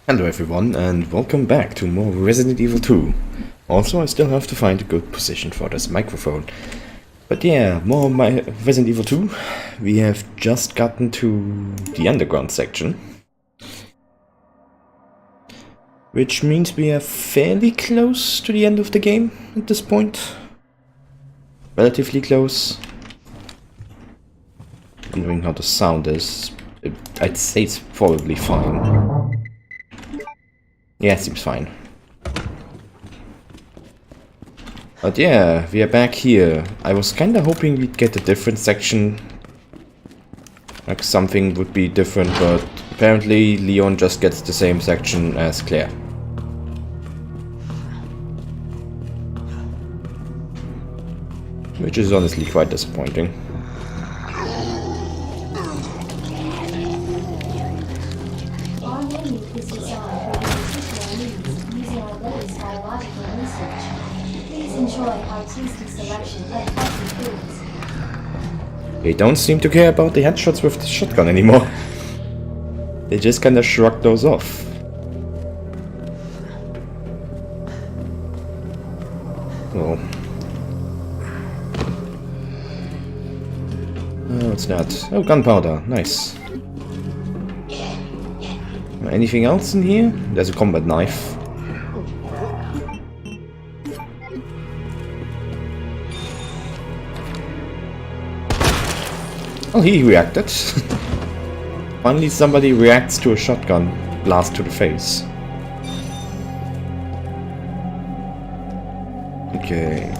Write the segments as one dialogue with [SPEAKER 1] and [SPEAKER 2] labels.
[SPEAKER 1] Hello everyone and welcome back to more Resident Evil 2. Also, I still have to find a good position for this microphone. But yeah, more Resident Evil 2. We have just gotten to the underground section. Which means we are fairly close to the end of the game at this point. Relatively close. Wondering how the sound is. I'd say it's probably fine. Yeah, it seems fine. But yeah, we are back here. I was kinda hoping we'd get a different section. Like something would be different, but apparently Leon just gets the same section as Claire. Which is honestly quite disappointing. They don't seem to care about the headshots with the shotgun anymore. They just kinda shrug those off. Oh. Oh, it's not. Oh, gunpowder. Nice. Anything else in here? There's a combat knife. Oh, he reacted. Finally somebody reacts to a shotgun blast to the face. Okay.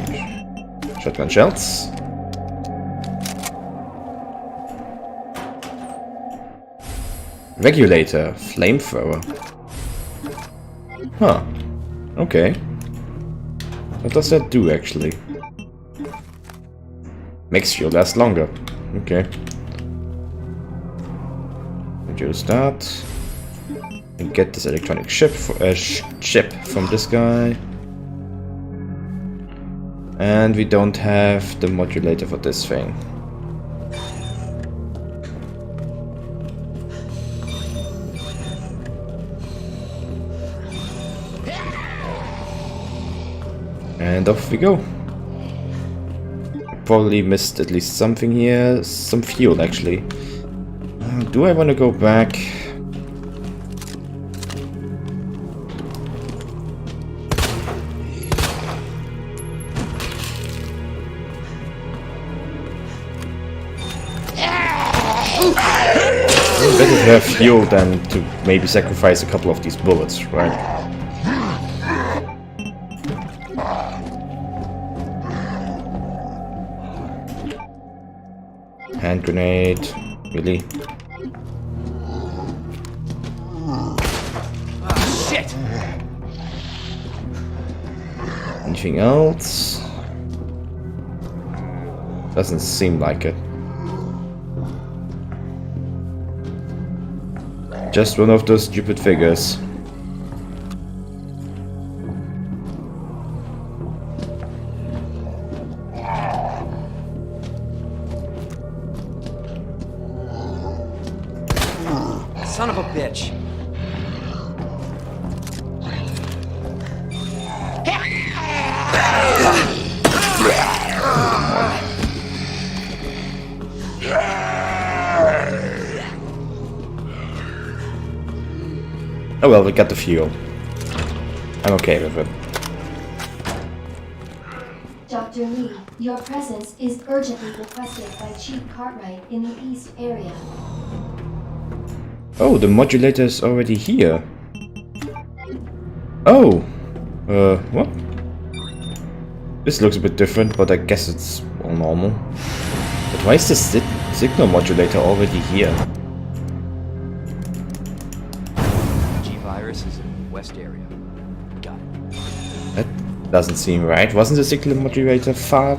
[SPEAKER 1] Shotgun shells. Regulator. Flamethrower. Huh. Okay. What does that do actually? Makes fuel last longer. Okay. Reduce that. And get this electronic chip from this guy. And we don't have the modulator for this thing. And off we go. Probably missed at least something here. Some fuel, actually. Do I want to go back? Better to have fuel than to maybe sacrifice a couple of these bullets, right? Hand grenade, really?
[SPEAKER 2] Oh, shit!
[SPEAKER 1] Anything else? Doesn't seem like it. Just one of those stupid figures.
[SPEAKER 2] Son of a bitch.
[SPEAKER 1] Oh well, we got the fuel. I'm okay with it.
[SPEAKER 3] Dr. Lee, your presence is urgently requested by Chief Cartwright in the East area.
[SPEAKER 1] Oh, the modulator is already here. Oh! What? This looks a bit different, but I guess it's all normal. But why is this signal modulator already here?
[SPEAKER 2] G-Virus is in the west area. Got it.
[SPEAKER 1] That doesn't seem right. Wasn't the signal modulator far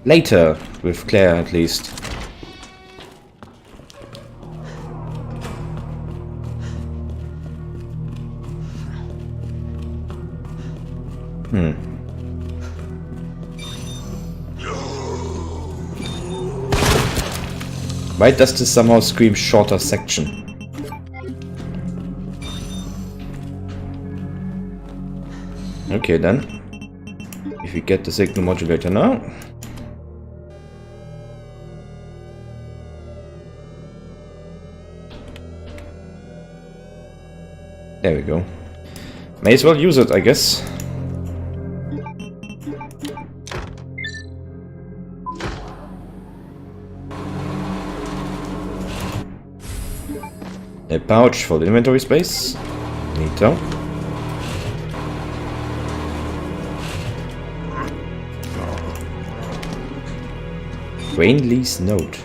[SPEAKER 1] later? With Claire, at least. Why does this somehow scream shorter section? Okay then. If we get the signal modulator now. There we go. May as well use it, I guess. A pouch for the inventory space. Neato. Rainley's note.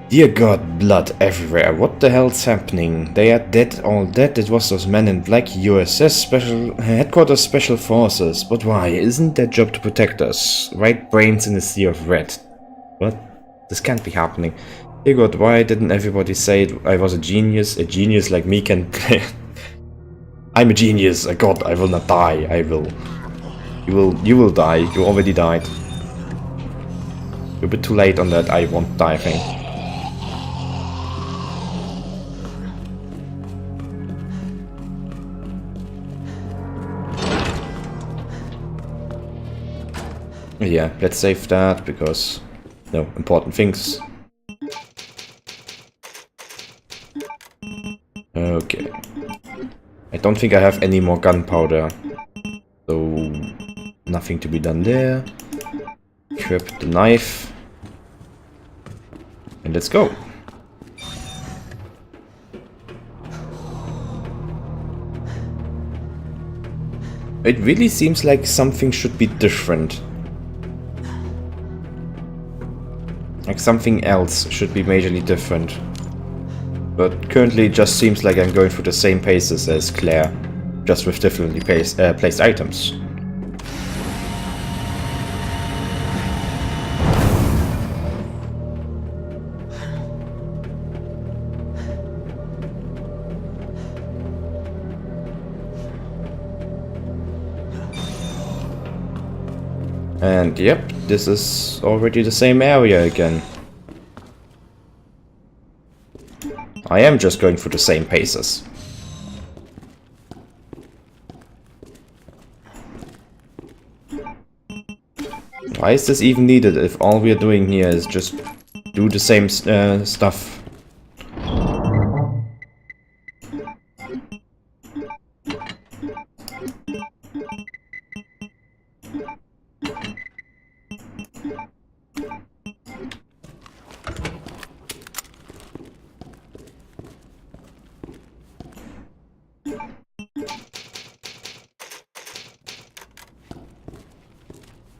[SPEAKER 1] Dear God, blood everywhere. What the hell's happening? They are dead, all dead. It was those men in black USS Special Headquarters Special Forces. But why? Isn't their job to protect us? Right brains in a sea of red. What? This can't be happening. Dear God, why didn't everybody say I was a genius? A genius like me can play. I'm a genius. A god, I will not die. I will. You will die. You already died. You're a bit too late on that. I won't die, I think. Yeah, let's save that because no important things. Okay. I don't think I have any more gunpowder, so nothing to be done there. Equip the knife. And let's go. It really seems like something should be different. Like something else should be majorly different. But currently it just seems like I'm going through the same paces as Claire, just with differently placed items. And yep, this is already the same area again. I am just going through the same paces. Why is this even needed if all we are doing here is just do the same stuff?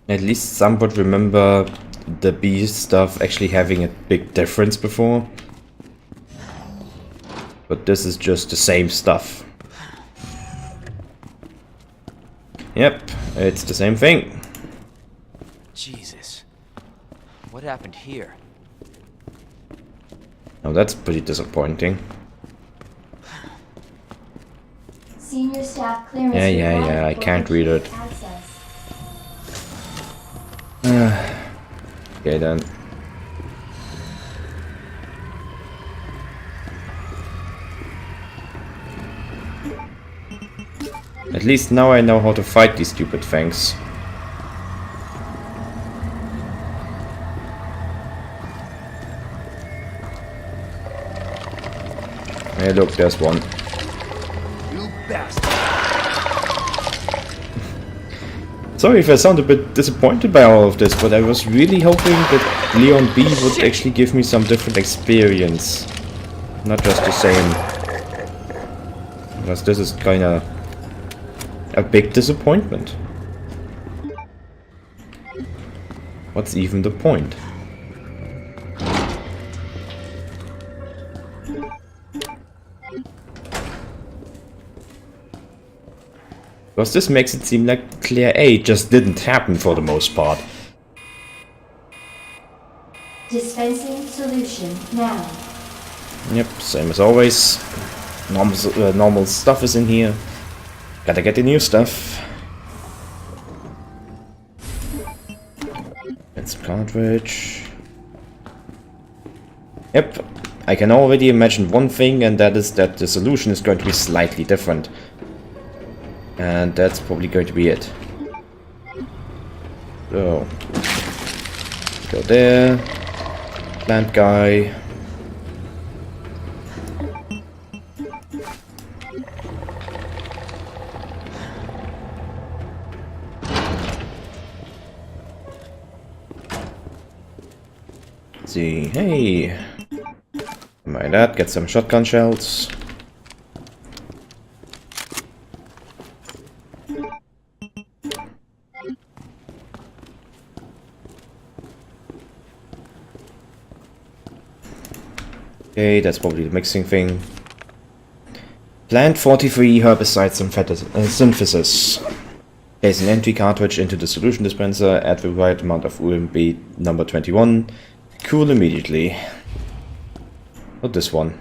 [SPEAKER 1] At least some would remember the B stuff actually having a big difference before. But this is just the same stuff. Yep, it's the same thing.
[SPEAKER 2] Jesus. What happened here?
[SPEAKER 1] Now that's pretty disappointing.
[SPEAKER 3] Senior staff clearance.
[SPEAKER 1] Yeah, I can't read it. Okay then. At least now I know how to fight these stupid things. Hey look, there's one.
[SPEAKER 2] You bastard.
[SPEAKER 1] Sorry if I sound a bit disappointed by all of this, but I was really hoping that Leon B would actually give me some different experience. Not just the same. Because this is kinda a big disappointment. What's even the point? Because this makes it seem like Clear A just didn't happen for the most part.
[SPEAKER 3] Dispensing solution now.
[SPEAKER 1] Yep, same as always. Normal stuff is in here. Gotta get the new stuff. That's a cartridge. Yep, I can already imagine one thing, and that is that the solution is going to be slightly different. And that's probably going to be it. So, go there. Plant guy. See, hey. Like that, get some shotgun shells. Okay, that's probably the mixing thing. Plant 43 herbicide synthesis. Place an entry cartridge into the solution dispenser, add the right amount of UMB number 21. Cool immediately. Not this one.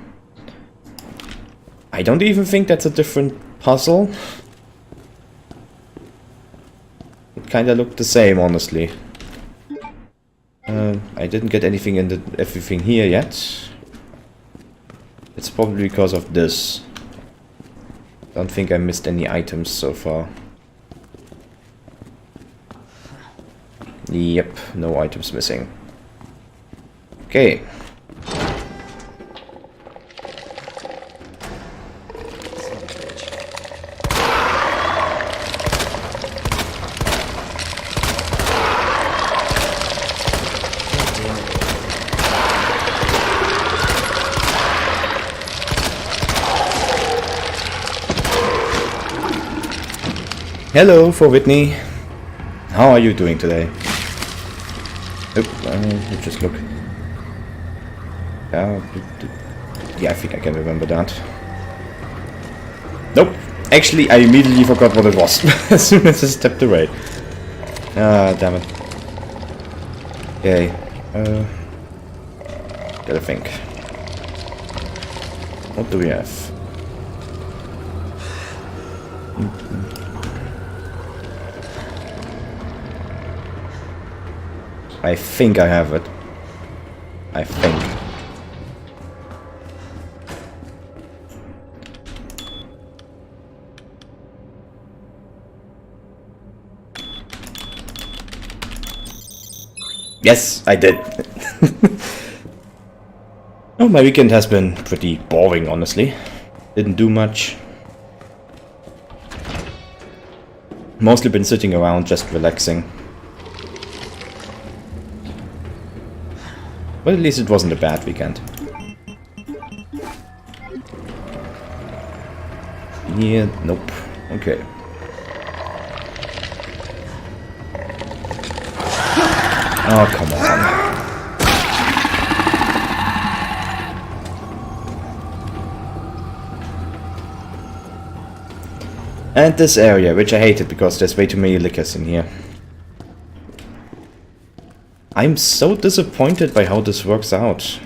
[SPEAKER 1] I don't even think that's a different puzzle. It kinda looked the same, honestly. I didn't get anything in everything here yet. It's probably because of this. Don't think I missed any items so far. Yep, no items missing. Okay. Hello, for Whitney. How are you doing today? Oop, let's just look. Yeah, I think I can remember that. Nope. Actually, I immediately forgot what it was as soon as I stepped away. Ah, damn it. Okay. Gotta think. What do we have? I think I have it. I think. Yes, I did. Oh, my weekend has been pretty boring, honestly. Didn't do much. Mostly been sitting around, just relaxing. But at least it wasn't a bad weekend. Yeah, nope. Okay. Oh, come on. And this area, which I hated because there's way too many liquors in here. I'm so disappointed by how this works out.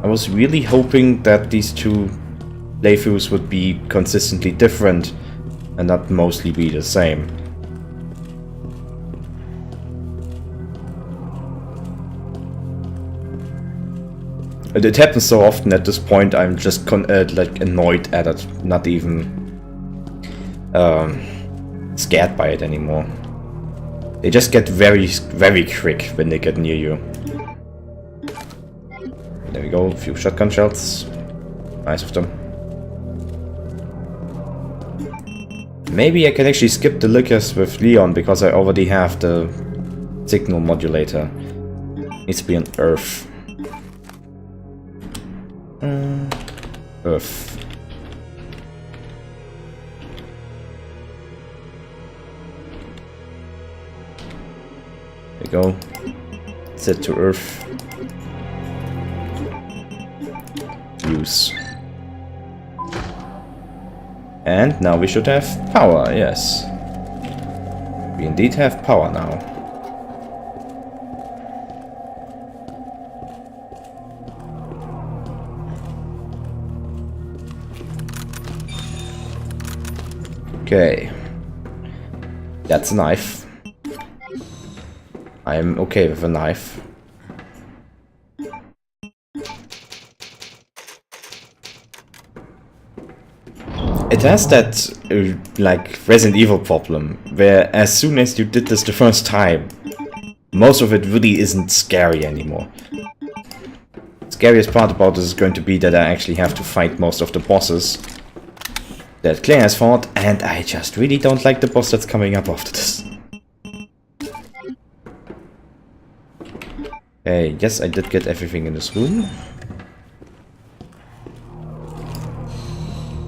[SPEAKER 1] I was really hoping that these two playthroughs would be consistently different and not mostly be the same. It happens so often at this point. I'm just like annoyed at it, not even scared by it anymore. They just get very, very quick when they get near you. There we go, a few shotgun shells. Nice of them. Maybe I can actually skip the liquors with Leon because I already have the signal modulator. Needs to be on Earth. Earth. There we go. Set to Earth. Use. And now we should have power, yes. We indeed have power now. Okay. That's a knife. I'm okay with a knife. It has that, like, Resident Evil problem, where as soon as you did this the first time, most of it really isn't scary anymore. Scariest part about this is going to be that I actually have to fight most of the bosses that Claire has fought, and I just really don't like the boss that's coming up after this. Hey, yes, I did get everything in this room.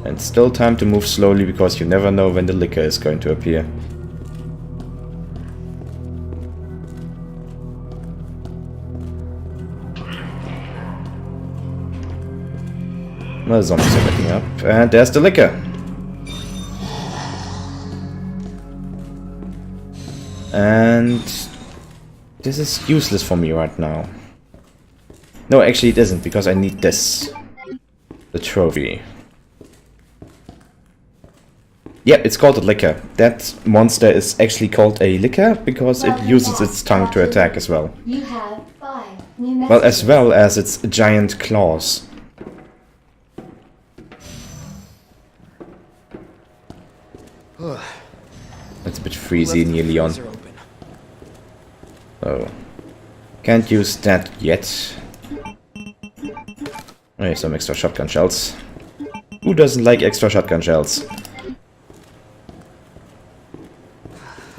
[SPEAKER 1] And still time to move slowly, because you never know when the liquor is going to appear. Well, the zombies are getting up, and there's the liquor. And this is useless for me right now. No, actually it isn't, because I need this. The trophy. Yeah, it's called a liquor. That monster is actually called a liquor because it uses its tongue to attack as well.
[SPEAKER 3] You have 5 new messages.
[SPEAKER 1] Well, as well as its giant claws. It's a bit freezy in here, Leon. Oh. Can't use that yet. Oh, here's some extra shotgun shells. Who doesn't like extra shotgun shells?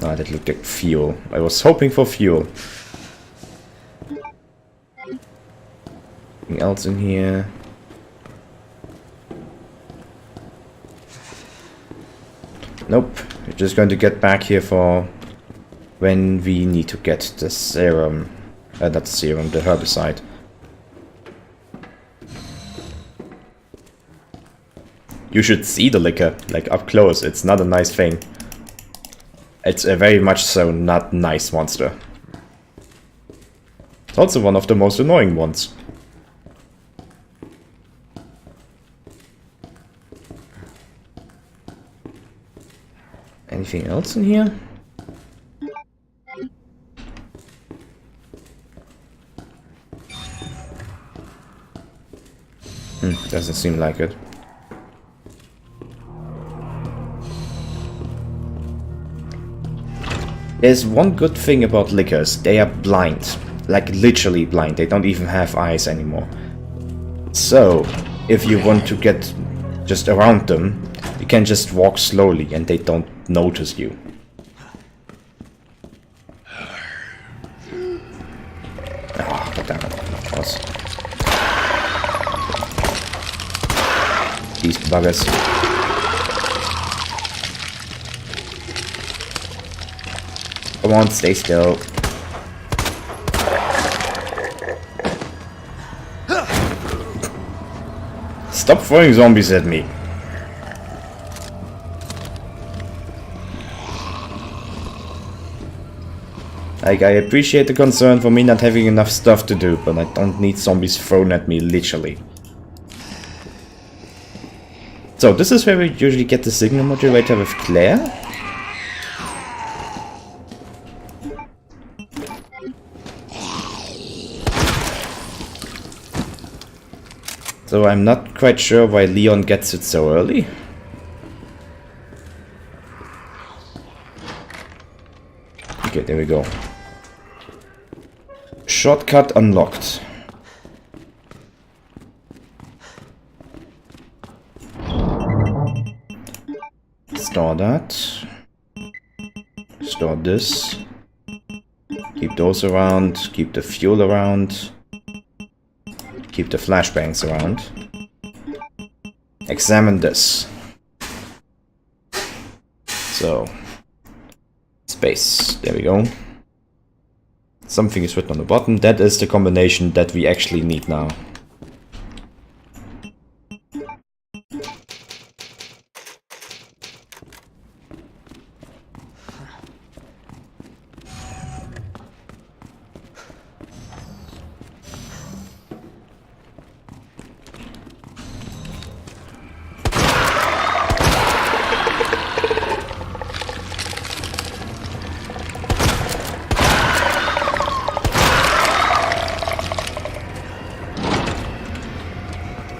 [SPEAKER 1] Ah, that looked like fuel. I was hoping for fuel. Anything else in here? Nope. We're just going to get back here for when we need to get the serum. Not the serum, the herbicide. You should see the liquor, like up close. It's not a nice thing. It's a very much so not nice monster. It's also one of the most annoying ones. Anything else in here? Doesn't seem like it. There's one good thing about liquors. They are blind. Like literally blind. They don't even have eyes anymore. So, if you want to get just around them, you can just walk slowly and they don't notice you. Ah, oh, damn it. Was. These buggers. Come on, stay still. Stop throwing zombies at me. Like, I appreciate the concern for me not having enough stuff to do, but I don't need zombies thrown at me, literally. So, this is where we usually get the signal modulator with Claire. So I'm not quite sure why Leon gets it so early. Okay, there we go. Shortcut unlocked. Store that. Store this. Keep those around. Keep the fuel around. Keep the flashbangs around. Examine this. So, space. There we go. Something is written on the bottom. That is the combination that we actually need now.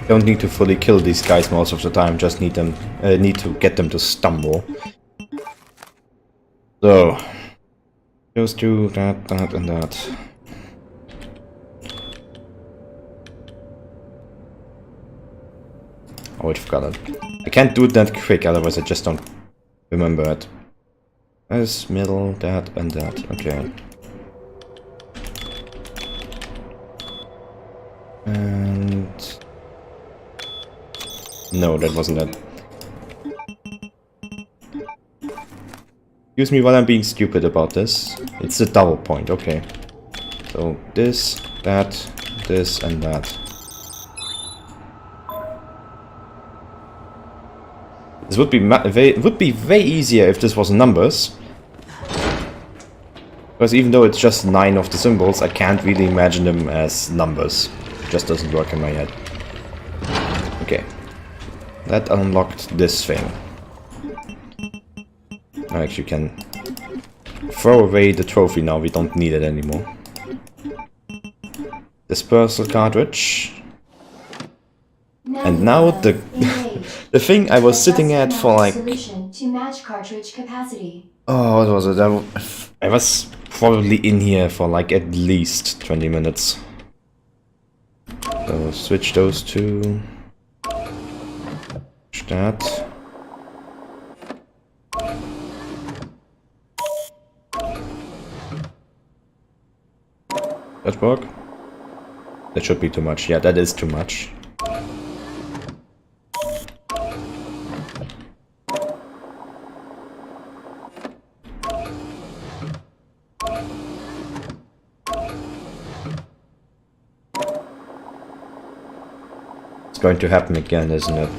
[SPEAKER 1] Don't need to fully kill these guys most of the time, just need to get them to stumble. So, those two, that, and that. Oh, I forgot it. I can't do it that quick, otherwise I just don't remember it. This, middle, that, and that. Okay. And... no, that wasn't it. Excuse me while I'm being stupid about this. It's a double point, okay. So this, and that. This would be way easier if this was numbers. Because even though it's just 9 of the symbols, I can't really imagine them as numbers. It just doesn't work in my head. Okay. That unlocked this thing. I actually can throw away the trophy now, we don't need it anymore. Dispersal cartridge. And now the the thing I was sitting at for like...
[SPEAKER 3] to match cartridge capacity.
[SPEAKER 1] oh, what was it? I was probably in here for like at least 20 minutes. So switch those two. Switch that. That work? That should be too much. Yeah, that is too much. It's going to happen again, isn't it?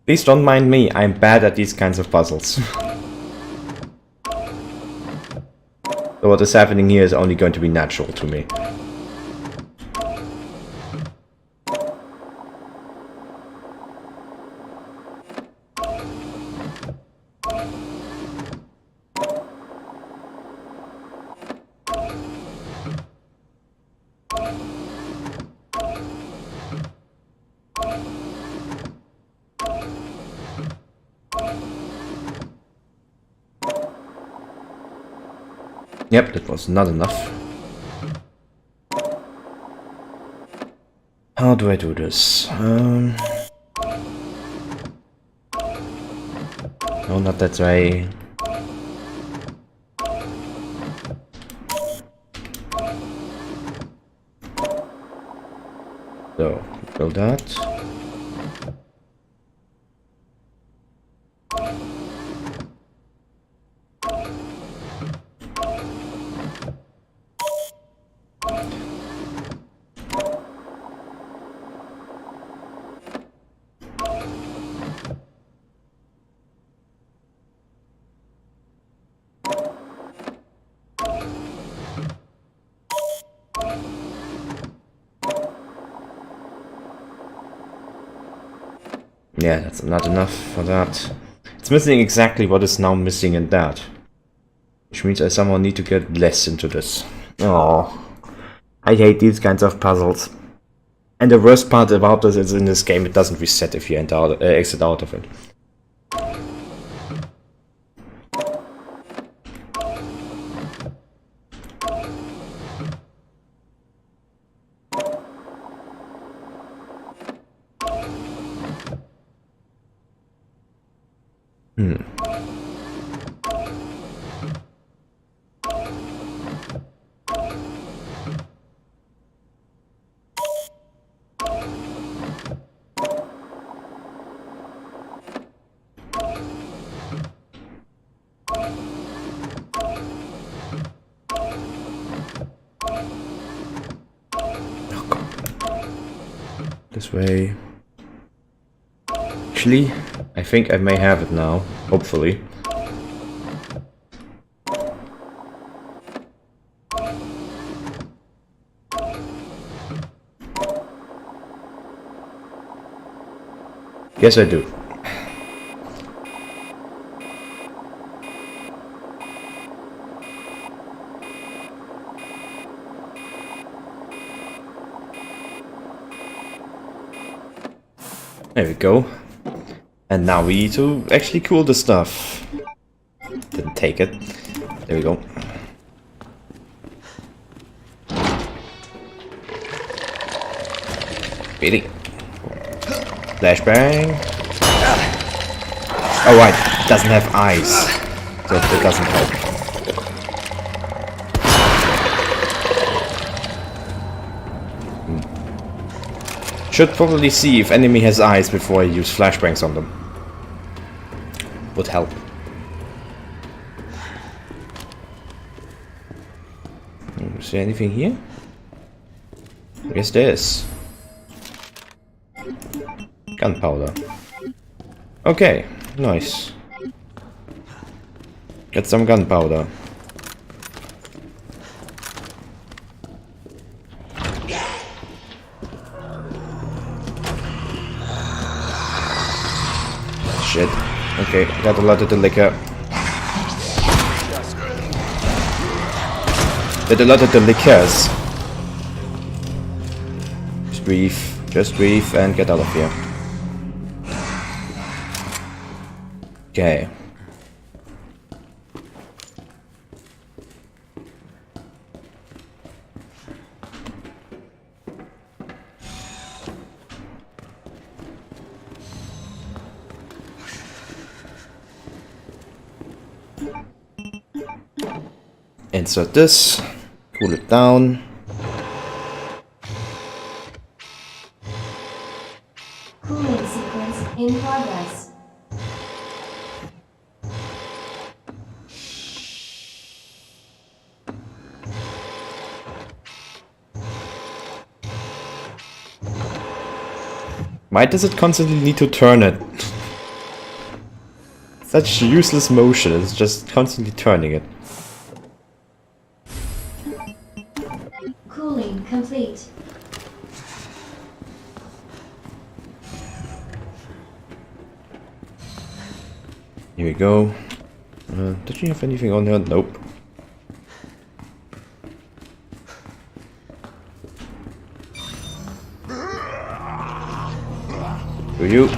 [SPEAKER 1] Please don't mind me, I'm bad at these kinds of puzzles. So what is happening here is only going to be natural to me. Yep, that was not enough. How do I do this? No, not that way. So, build that. Yeah, that's not enough for that. It's missing exactly what is now missing in that. Which means I somehow need to get less into this. Oh, I hate these kinds of puzzles. And the worst part about this is in this game it doesn't reset if you exit out of it. This way. Actually, I think I may have it now, hopefully. Yes, I do. There we go. And now we need to actually cool the stuff. Didn't take it. There we go. Really? Flashbang. Oh right, it doesn't have eyes. So it doesn't help. Should probably see if enemy has eyes before I use flashbangs on them. Would help. Is there anything here? I guess there is. Gunpowder. Okay, nice. Get some gunpowder. Shit. Okay, got a lot of the liquor. Got a lot of the liquors. Just breathe and get out of here. Okay. Insert this, cool it down.
[SPEAKER 3] Cooling sequence in progress.
[SPEAKER 1] Why does it constantly need to turn it? Such useless motion, it's just constantly turning it.
[SPEAKER 3] Cooling complete.
[SPEAKER 1] Here we go. Did you have anything on here? Nope. To you.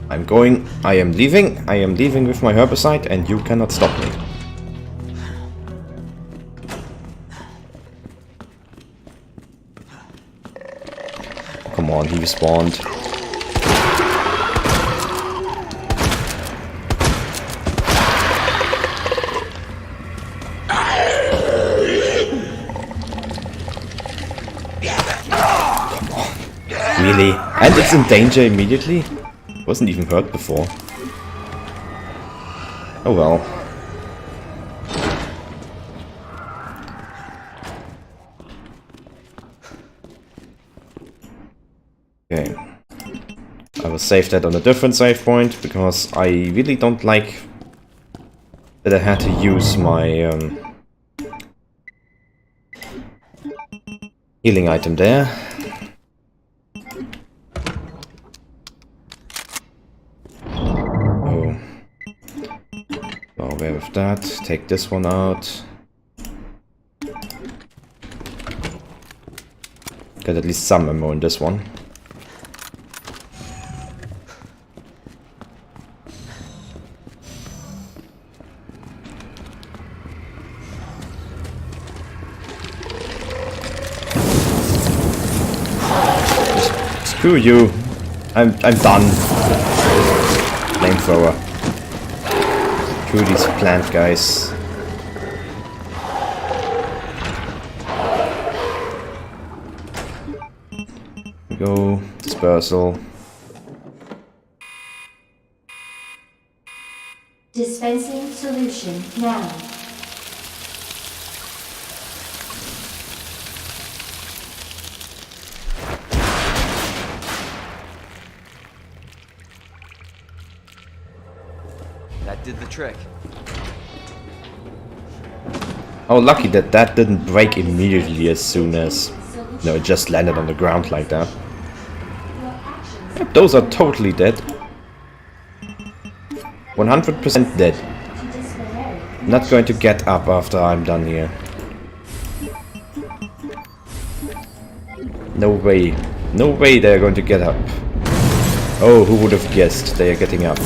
[SPEAKER 1] I'm going. I am leaving. I am leaving with my herbicide and you cannot stop me. Come on, he respawned. Really? And it's in danger immediately? Wasn't even hurt before. Oh well. Okay. I will save that on a different save point, because I really don't like that I had to use my healing item there. Aware of that. Take this one out. Got at least some ammo in this one. Screw you. I'm done. Flamethrower. Screw these plant guys. Go. Dispersal.
[SPEAKER 3] Dispensing solution now.
[SPEAKER 2] That did the trick.
[SPEAKER 1] Oh, lucky that that didn't break immediately as soon as... No, it just landed on the ground like that. Yep, those are totally dead. 100% dead.
[SPEAKER 3] To disciplinary
[SPEAKER 1] Not going to get up after I'm done here. No way. No way they're going to get up. Oh, who would have guessed they are getting up?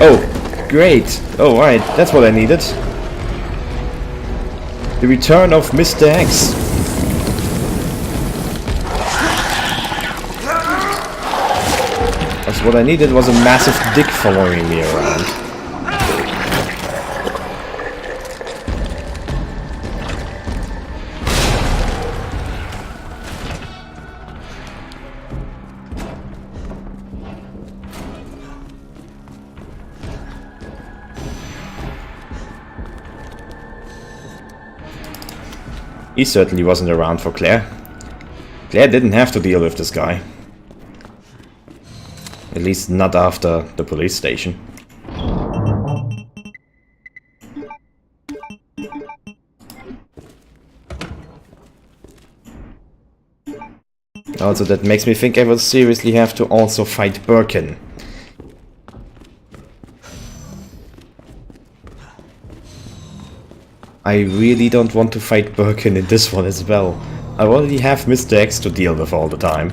[SPEAKER 1] Oh, great. Oh, right, that's what I needed. The return of Mr. X. That's what I needed, was a massive dick following me around. He certainly wasn't around for Claire. Claire didn't have to deal with this guy. At least not after the police station. Also, that makes me think I will seriously have to also fight Birkin. I really don't want to fight Birkin in this one as well. I already have Mr. X to deal with all the time.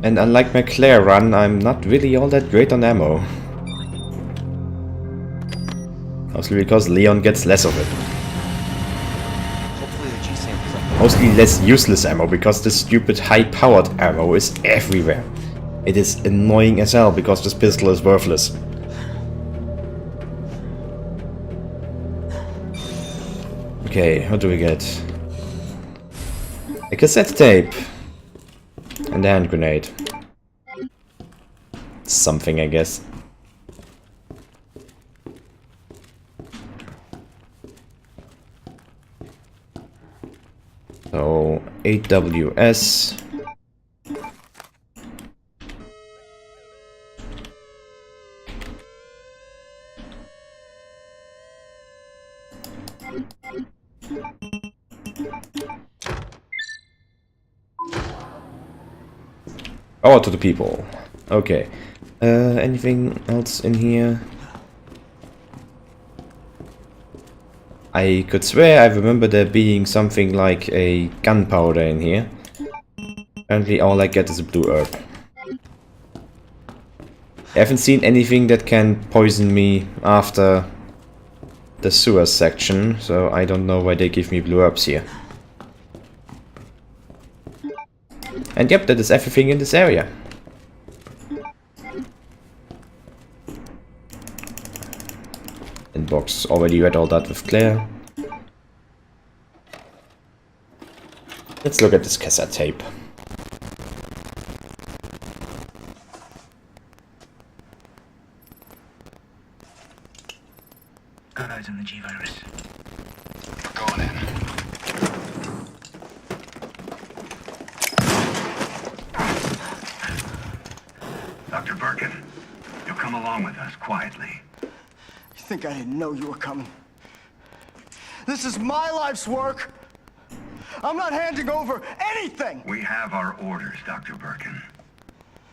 [SPEAKER 1] And unlike my Claire run, I'm not really all that great on ammo. Mostly because Leon gets less of it.
[SPEAKER 2] Hopefully the G sample's up.
[SPEAKER 1] Mostly less useless ammo, because this stupid high-powered ammo is everywhere. It is annoying as hell, because this pistol is worthless. Okay, what do we get? A cassette tape. And a hand grenade. Something, I guess. So, AWS. Power to the people. Okay. Anything else in here? I could swear I remember there being something like a gunpowder in here. Apparently all I get is a blue herb. I haven't seen anything that can poison me after the sewer section, so I don't know why they give me blue herbs here. And yep, that is everything in this area. Inbox, already read all that with Claire. Let's look at this cassette tape.
[SPEAKER 4] Got eyes on the G-Virus.
[SPEAKER 2] Going in.
[SPEAKER 4] Dr. Birkin, you'll come along with us quietly.
[SPEAKER 5] You think I didn't know you were coming? This is my life's work. I'm not handing over anything.
[SPEAKER 4] We have our orders, Dr. Birkin.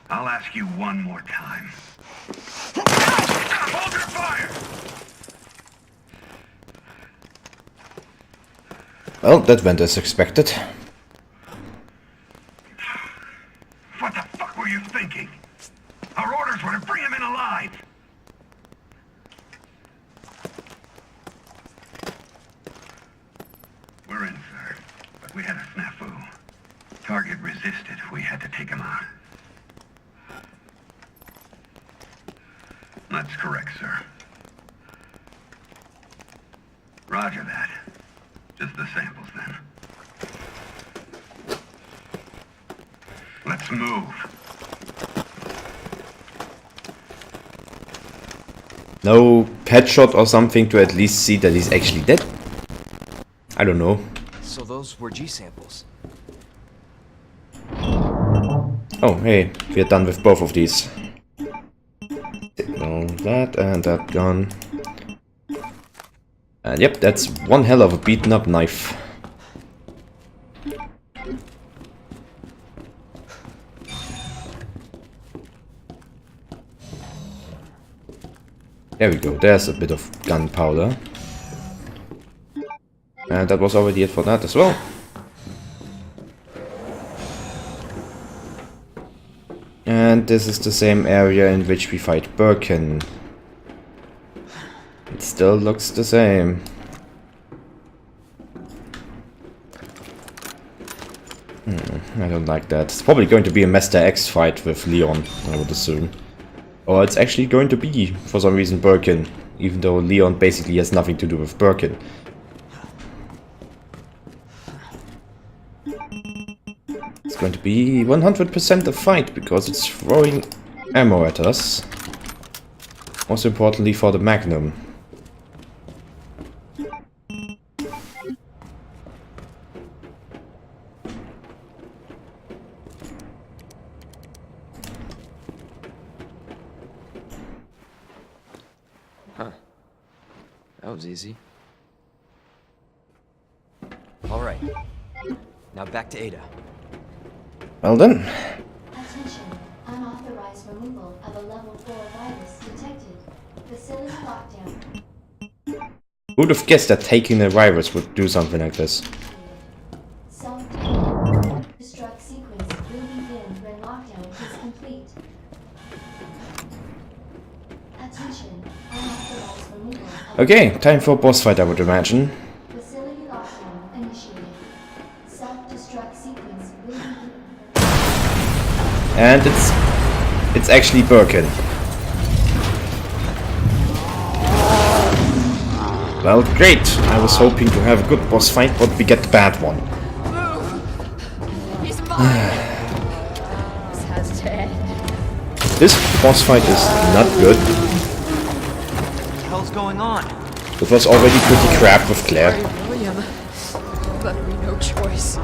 [SPEAKER 4] I'll ask you one more time. Hold your fire!
[SPEAKER 1] Well, that went as expected.
[SPEAKER 4] What the fuck were you thinking? Our orders were to bring him in alive. We're in, sir. But we had a snafu. Target resisted. We had to take him out. That's correct, sir. Roger that. Just the samples, then. Let's move.
[SPEAKER 1] No pet shot or something to at least see that he's actually dead? I don't know.
[SPEAKER 2] So those were G samples.
[SPEAKER 1] Oh, hey, we're done with both of these. that gone. And yep, that's one hell of a beaten up knife. There we go, there's a bit of gunpowder. And that was already it for that as well. And this is the same area in which we fight Birkin. It still looks the same. I don't like that. It's probably going to be a Master X fight with Leon, I would assume. Or it's actually going to be, for some reason, Birkin, even though Leon basically has nothing to do with Birkin. It's going to be 100% a fight, because it's throwing ammo at us. Most importantly for the Magnum.
[SPEAKER 2] That was easy. All right. Now back to Ada.
[SPEAKER 1] Well then.
[SPEAKER 3] Attention. Unauthorized removal of a level 4 virus detected. Facility lockdown.
[SPEAKER 1] Who'd have guessed that taking a virus would do something like this?
[SPEAKER 3] Self-destruct sequence will begin when lockdown is complete. Attention. Unauthorized removal of
[SPEAKER 1] Okay, time for a boss fight, I would imagine.
[SPEAKER 3] facility lockdown initiated. Self-destruct sequence will begin.
[SPEAKER 1] And it's actually Birkin. Well, great. I was hoping to have a good boss fight, but we get the bad one.
[SPEAKER 6] He's mine. This has to end.
[SPEAKER 1] This boss fight is not good.
[SPEAKER 2] What the hell's going on?
[SPEAKER 1] It was already pretty crap with Claire.
[SPEAKER 6] Sorry, William. Left me no choice.
[SPEAKER 1] I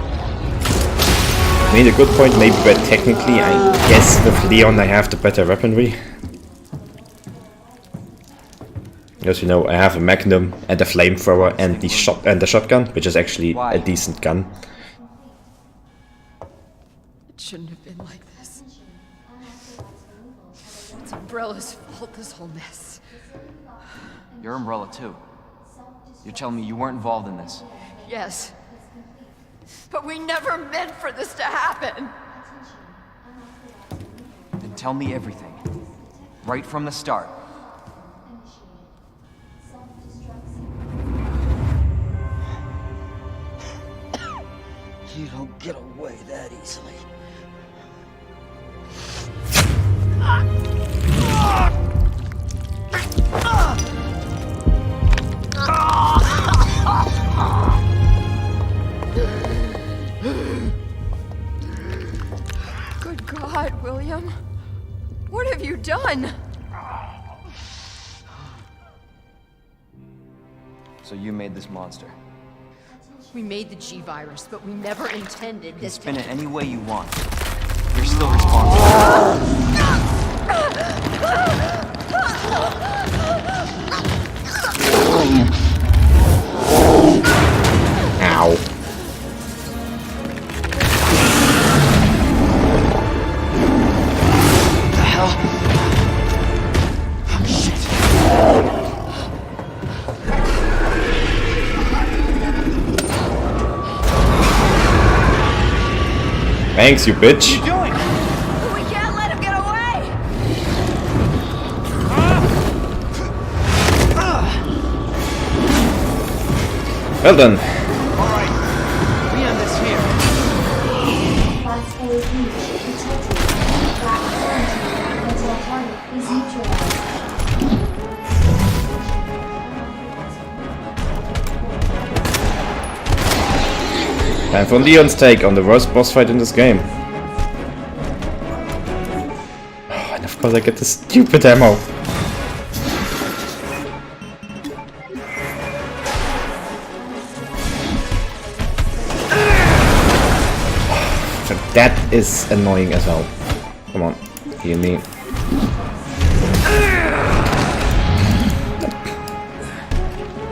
[SPEAKER 1] made a good point, maybe, but technically, I guess with Leon I have the better weaponry. As you know, I have a Magnum and a flamethrower and the shotgun, which is actually a decent gun.
[SPEAKER 6] It shouldn't have been like this. It's Umbrella's fault, this whole mess.
[SPEAKER 2] Your umbrella too. You're telling me you weren't involved in this?
[SPEAKER 6] Yes. But we never meant for this to happen.
[SPEAKER 2] Then tell me everything. Right from the start.
[SPEAKER 5] You don't get away that easily.
[SPEAKER 6] Good God, William. What have you done?
[SPEAKER 2] So you made this monster.
[SPEAKER 6] We made the G-Virus, but we never intended
[SPEAKER 2] You can
[SPEAKER 6] this
[SPEAKER 2] spin it any way you want. You're still responsible.
[SPEAKER 1] Ow.
[SPEAKER 2] What the hell? Oh, shit.
[SPEAKER 1] Thanks, you bitch.
[SPEAKER 2] What are you doing?
[SPEAKER 6] We can't let him get away!
[SPEAKER 1] Well done.
[SPEAKER 2] Alright. We end this here.
[SPEAKER 3] Class A breach detected. Back quarantine until target is neutralized.
[SPEAKER 1] Time for Leon's take on the worst boss fight in this game. Oh, and of course I get the stupid ammo. That is annoying as hell. Come on, heal me.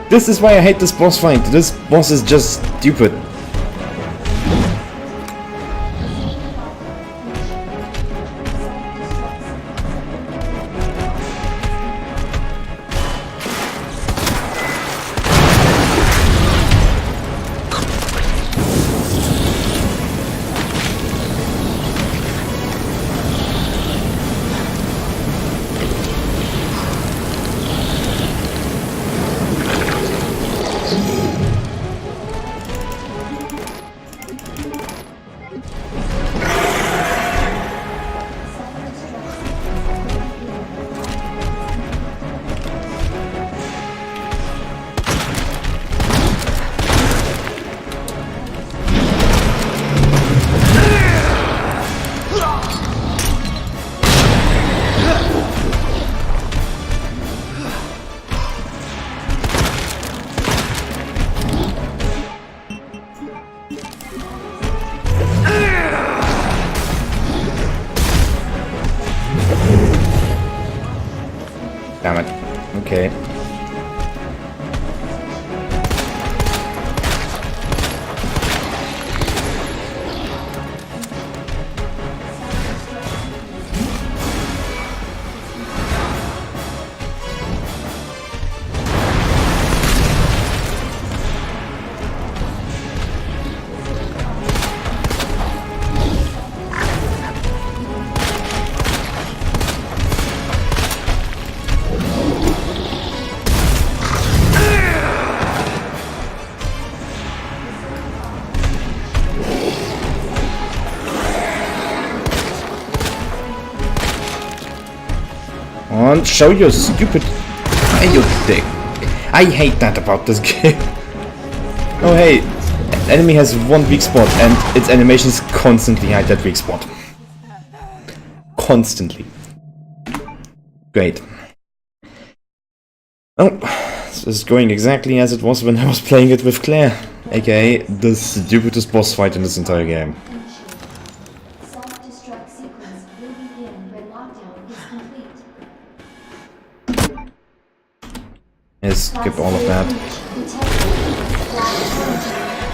[SPEAKER 1] This is why I hate this boss fight. This boss is just stupid. Damn it. Okay. On, show your stupid you dick. I hate that about this game. Oh hey, enemy has one weak spot and its animations constantly hide that weak spot. Constantly. Great. Oh, this is going exactly as it was when I was playing it with Claire, aka the stupidest boss fight in this entire game.
[SPEAKER 3] Self-destruct sequence will begin when lockdown is complete.
[SPEAKER 1] Skip all of that.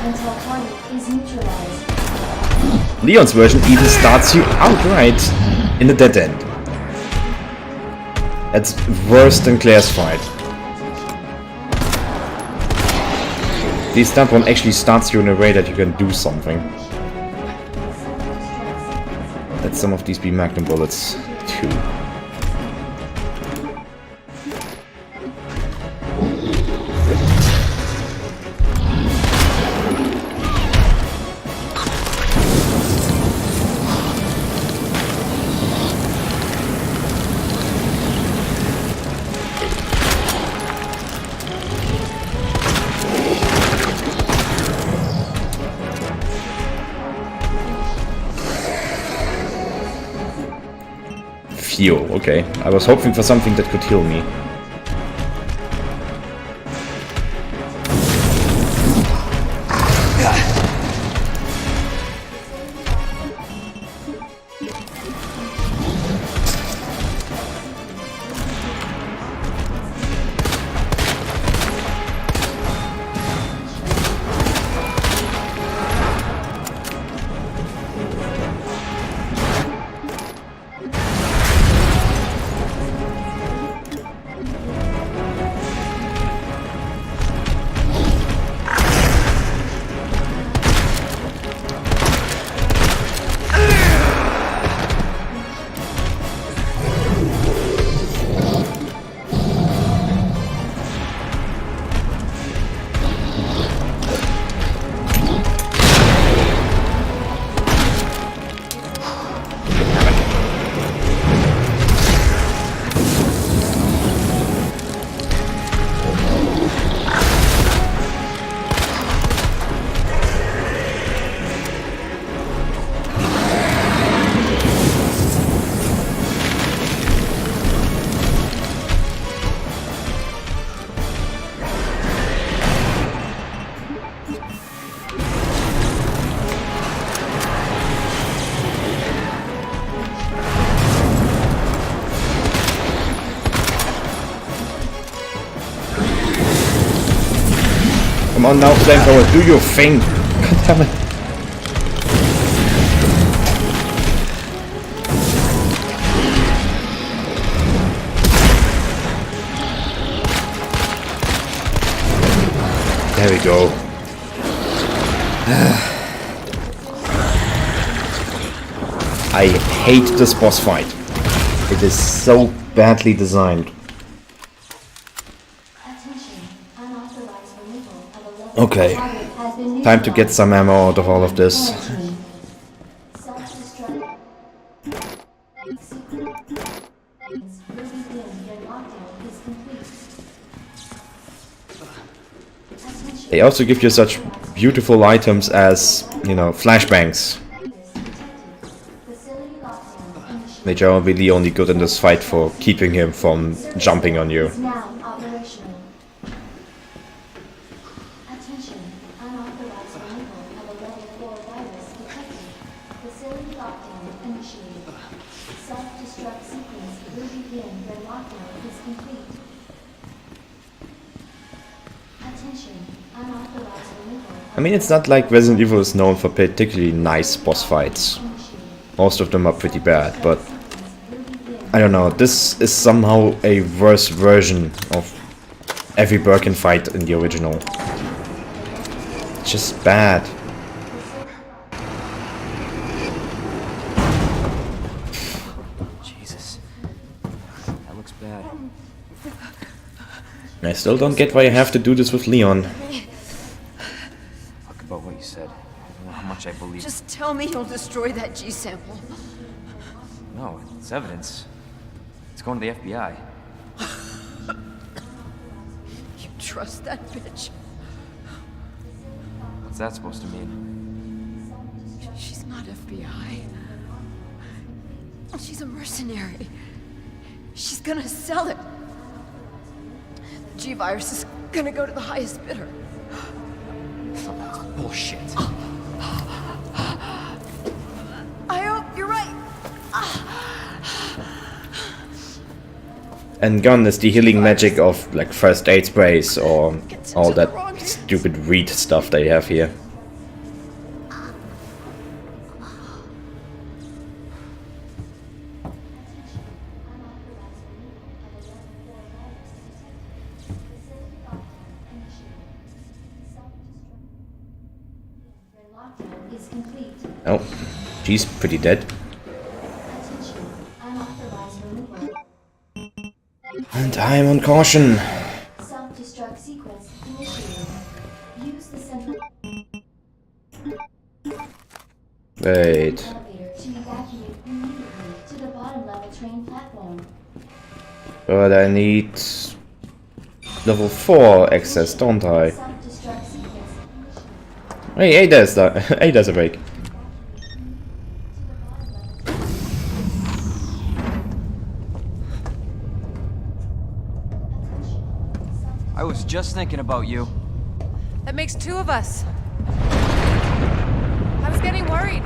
[SPEAKER 3] Until target is neutralized.
[SPEAKER 1] Leon's version even starts you outright in a dead end. That's worse than Claire's fight. That one actually starts you in a way that you can do something. Let some of these be magnum bullets too. Phew, okay. I was hoping for something that could heal me. Come on now, flamethrower, do your thing! God damn it. There we go. I hate this boss fight. It is so badly designed. Okay, time to get some ammo out of all of this. They also give you such beautiful items as, you know, flashbangs. Which are really only good in this fight for keeping him from jumping on you. I mean, it's not like Resident Evil is known for particularly nice boss fights. Most of them are pretty bad, but I don't know, this is somehow a worse version of every Birkin fight in the original. It's just bad.
[SPEAKER 2] Jesus. That looks bad.
[SPEAKER 1] I still don't get why you have to do this with Leon.
[SPEAKER 2] Fuck about what you said. I don't know how much I believe.
[SPEAKER 6] Just tell me you'll destroy that G sample.
[SPEAKER 2] No, it's evidence. It's going to the FBI.
[SPEAKER 6] You trust that bitch?
[SPEAKER 2] What's that supposed to mean?
[SPEAKER 6] She's not FBI. She's a mercenary. She's gonna sell it. The G-Virus is gonna go to the highest bidder.
[SPEAKER 2] Bullshit.
[SPEAKER 6] I hope you're right.
[SPEAKER 1] And gone is the healing magic of like first aid sprays or all that stupid reed stuff they have here. Oh, she's pretty dead. And I'm on caution.
[SPEAKER 3] Self-destruct sequence initiated. Use the central
[SPEAKER 1] Wait.
[SPEAKER 3] elevator to evacuate immediately to the bottom level train platform.
[SPEAKER 1] But I need level 4 access, don't I?
[SPEAKER 3] Self-destruct sequence initiated.
[SPEAKER 1] Hey, there's a break.
[SPEAKER 2] I was just thinking about you.
[SPEAKER 7] That makes two of us. I was getting worried.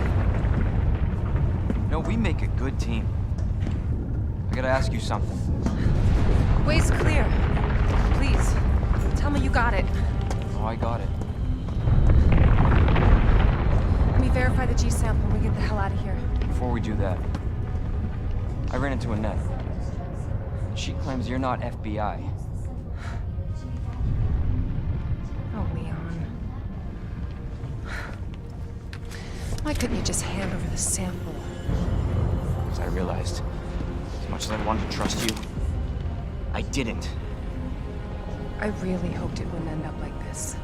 [SPEAKER 2] No, we make a good team. I gotta ask you something.
[SPEAKER 7] Way's clear. Please, tell me you got it.
[SPEAKER 2] Oh, I got it.
[SPEAKER 7] Let me verify the G sample and we get the hell out of here.
[SPEAKER 2] Before we do that, I ran into Annette. She claims you're not FBI.
[SPEAKER 7] Oh, Leon. Why couldn't you just hand over the sample?
[SPEAKER 2] As I realized, as much as I wanted to trust you, I didn't.
[SPEAKER 7] I really hoped it wouldn't end up like this.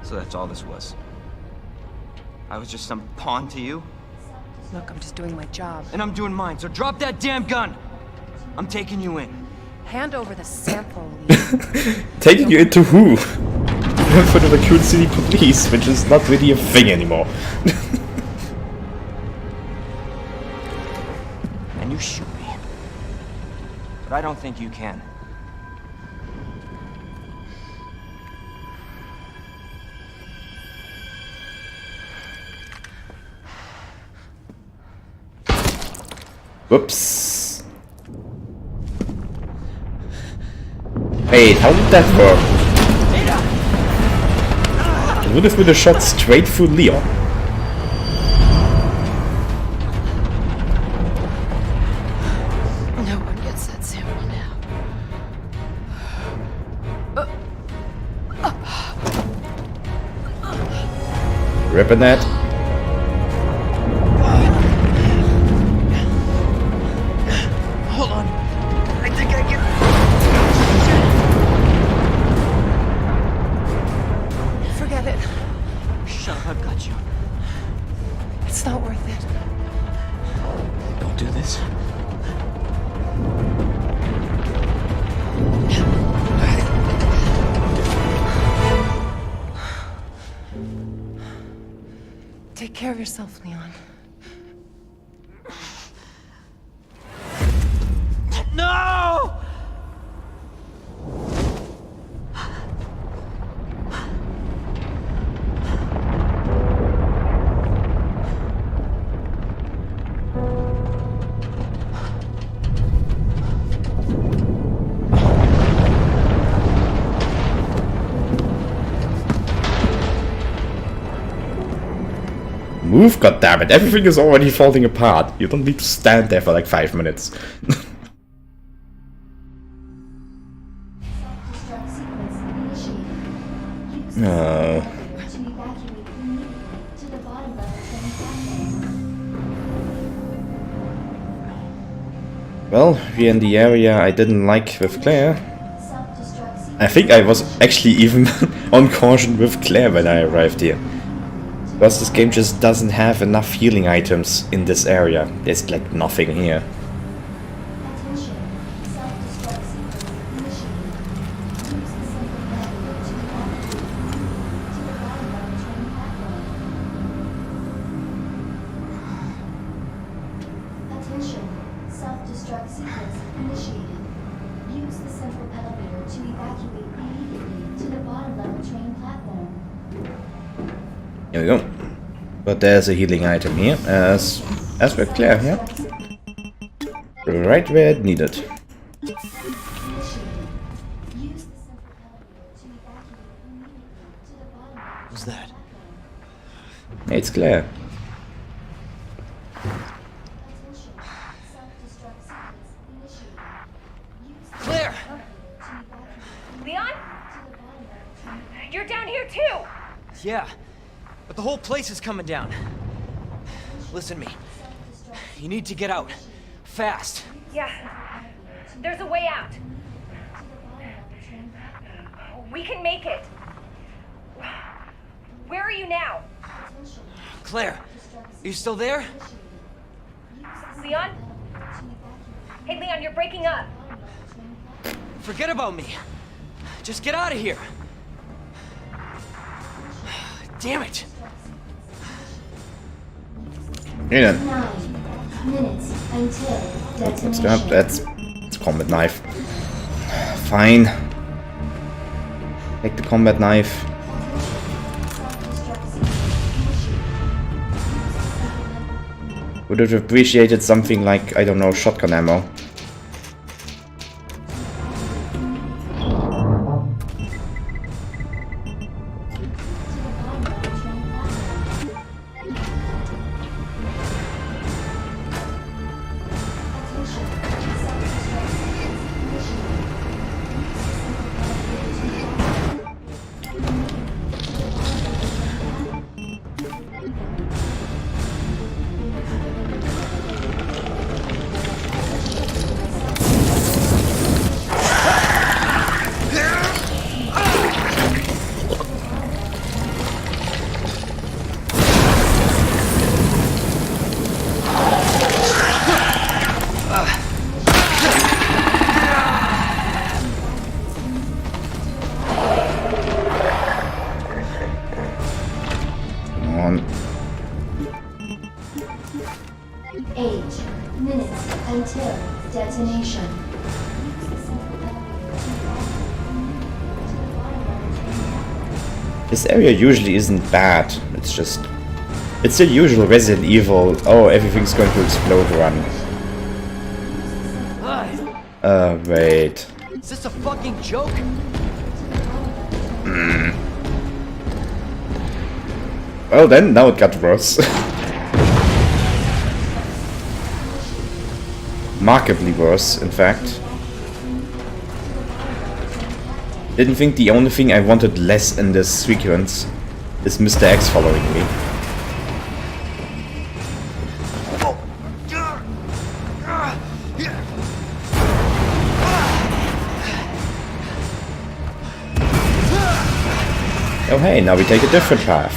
[SPEAKER 2] So that's all this was. I was just some pawn to you,
[SPEAKER 7] Look, I'm just doing my job.
[SPEAKER 2] and I'm doing mine, so drop that damn gun! I'm taking you in.
[SPEAKER 7] Hand over the sample, Leon.
[SPEAKER 1] Taking you into who? For the Raccoon City Police, which is not really a thing anymore.
[SPEAKER 2] And you shoot me. But I don't think you can.
[SPEAKER 1] Whoops. Wait, how did that work? What if we would have shot straight through Leon?
[SPEAKER 6] No one gets that sample now.
[SPEAKER 1] Ripping that.
[SPEAKER 5] Hold on. I think I can.
[SPEAKER 6] Forget it.
[SPEAKER 2] Shut up, I've got you.
[SPEAKER 6] It's not worth it.
[SPEAKER 2] Don't do this.
[SPEAKER 6] Take care of yourself, Leon.
[SPEAKER 2] No!
[SPEAKER 1] Move, goddammit. Everything is already falling apart. You don't need to stand there for like 5 minutes.
[SPEAKER 3] Self-destruct sequence initiated. Use
[SPEAKER 1] No.
[SPEAKER 3] to evacuate immediately to the bottom level train platform.
[SPEAKER 1] Well, we're in the area I didn't like with Claire.
[SPEAKER 3] Self-destruct sequence.
[SPEAKER 1] I think I was actually even on caution with Claire when I arrived here. Because this game just doesn't have enough healing items in this area. There's like nothing here.
[SPEAKER 3] Attention. Self-destruct sequence initiated. Use the central elevator to evacuate to the bottom level train platform. Attention. Self-destruct sequence initiated. Use the central elevator to evacuate immediately to the bottom level train platform.
[SPEAKER 1] Here we go. But there's a healing item here, as with Claire here. Right where it needed.
[SPEAKER 3] Initiated. Use the central elevator to evacuate immediately to the bottom level.
[SPEAKER 2] What's that?
[SPEAKER 1] Hey, it's Claire.
[SPEAKER 3] Attention. Self-destruct sequence initiated. Use the
[SPEAKER 2] Claire!
[SPEAKER 3] central elevator to evacuate
[SPEAKER 7] Leon?
[SPEAKER 3] to the bottom level train.
[SPEAKER 7] You're down here too!
[SPEAKER 2] Yeah, but the whole place is coming down. Listen to me. You need to get out. Fast.
[SPEAKER 7] Yeah. There's a way out. We can make it. Where are you now?
[SPEAKER 2] Claire, are you still there?
[SPEAKER 7] Leon? Hey, Leon, you're breaking up.
[SPEAKER 2] Forget about me. Just get out of here. Damn it.
[SPEAKER 1] Hey then.
[SPEAKER 3] 9 minutes until
[SPEAKER 1] What's
[SPEAKER 3] detonation.
[SPEAKER 1] that? That's it's a combat knife. Fine. Take the combat knife.
[SPEAKER 3] Self-destruct sequence initiated.
[SPEAKER 1] Would have appreciated something like, I don't know, shotgun ammo. Come on.
[SPEAKER 3] 8 minutes until detonation.
[SPEAKER 1] This area usually isn't bad. It's just... It's the usual Resident Evil, oh, everything's going to explode run. Wait.
[SPEAKER 2] Is this a fucking joke?
[SPEAKER 1] Well then, now it got worse. Markedly worse, in fact. Didn't think the only thing I wanted less in this sequence is Mr. X following me. Oh hey, now we take a different path.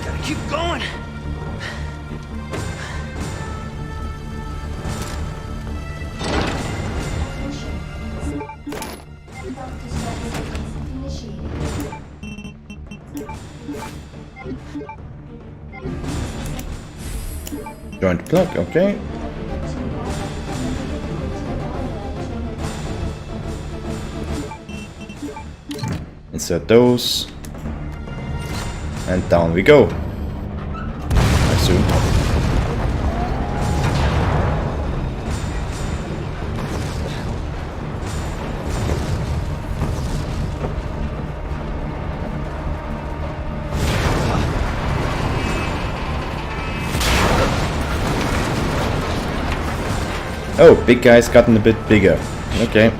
[SPEAKER 2] Gotta keep going.
[SPEAKER 1] Joint plug, okay. Insert those. And down we go. I assume. Oh, big guy's gotten a bit bigger. Okay.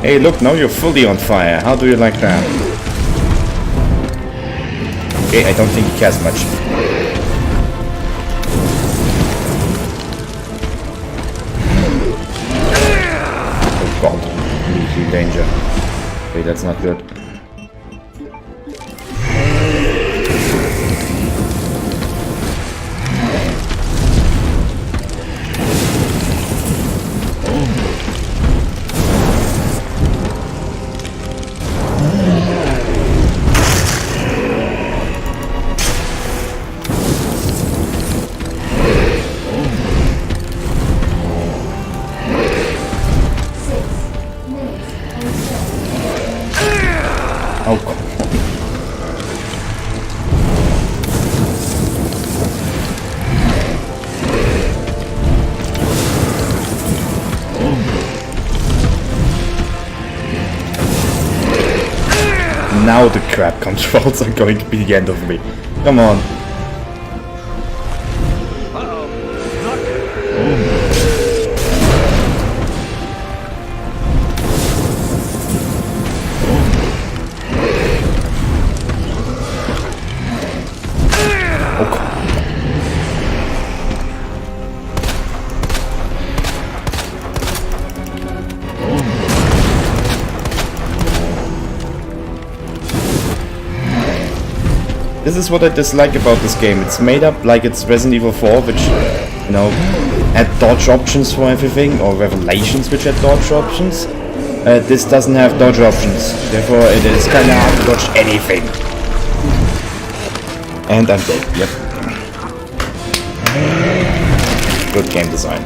[SPEAKER 1] Hey look, now you're fully on fire. How do you like that? Okay, I don't think he cares much. Oh god, immediately in danger. Okay, that's not good. Oh god. Now the crab controls are going to be the end of me. Come on. This is what I dislike about this game. It's made up like it's Resident Evil 4, which, you know, had dodge options for everything, or Revelations, which had dodge options. This doesn't have dodge options, therefore it is kinda hard to dodge anything. And I'm dead, yep. Good game design.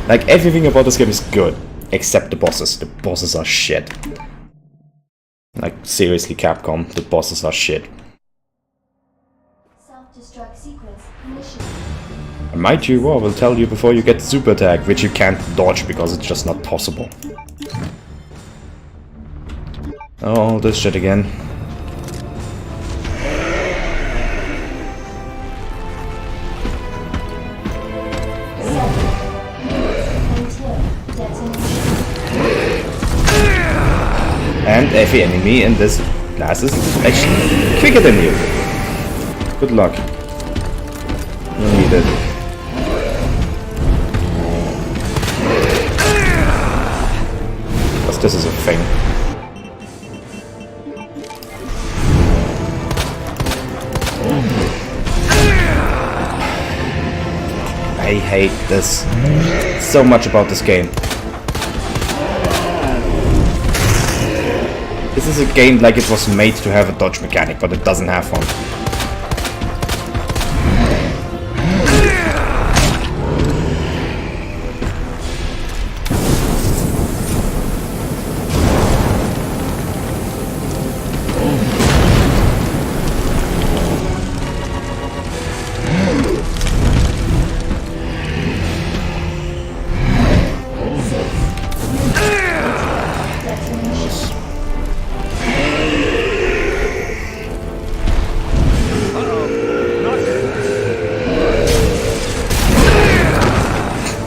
[SPEAKER 1] Like, everything about this game is good, except the bosses. The bosses are shit. Like, seriously, Capcom, the bosses are shit.
[SPEAKER 3] Self-destruct sequence initiated.
[SPEAKER 1] And my RE2R will tell you before you get super attack, which you can't dodge because it's just not possible. Oh, this shit again. And every enemy in this class is actually quicker than you. Good luck. Need it. Because this is a thing. I hate this so much about this game. This is a game like it was made to have a dodge mechanic, but it doesn't have one.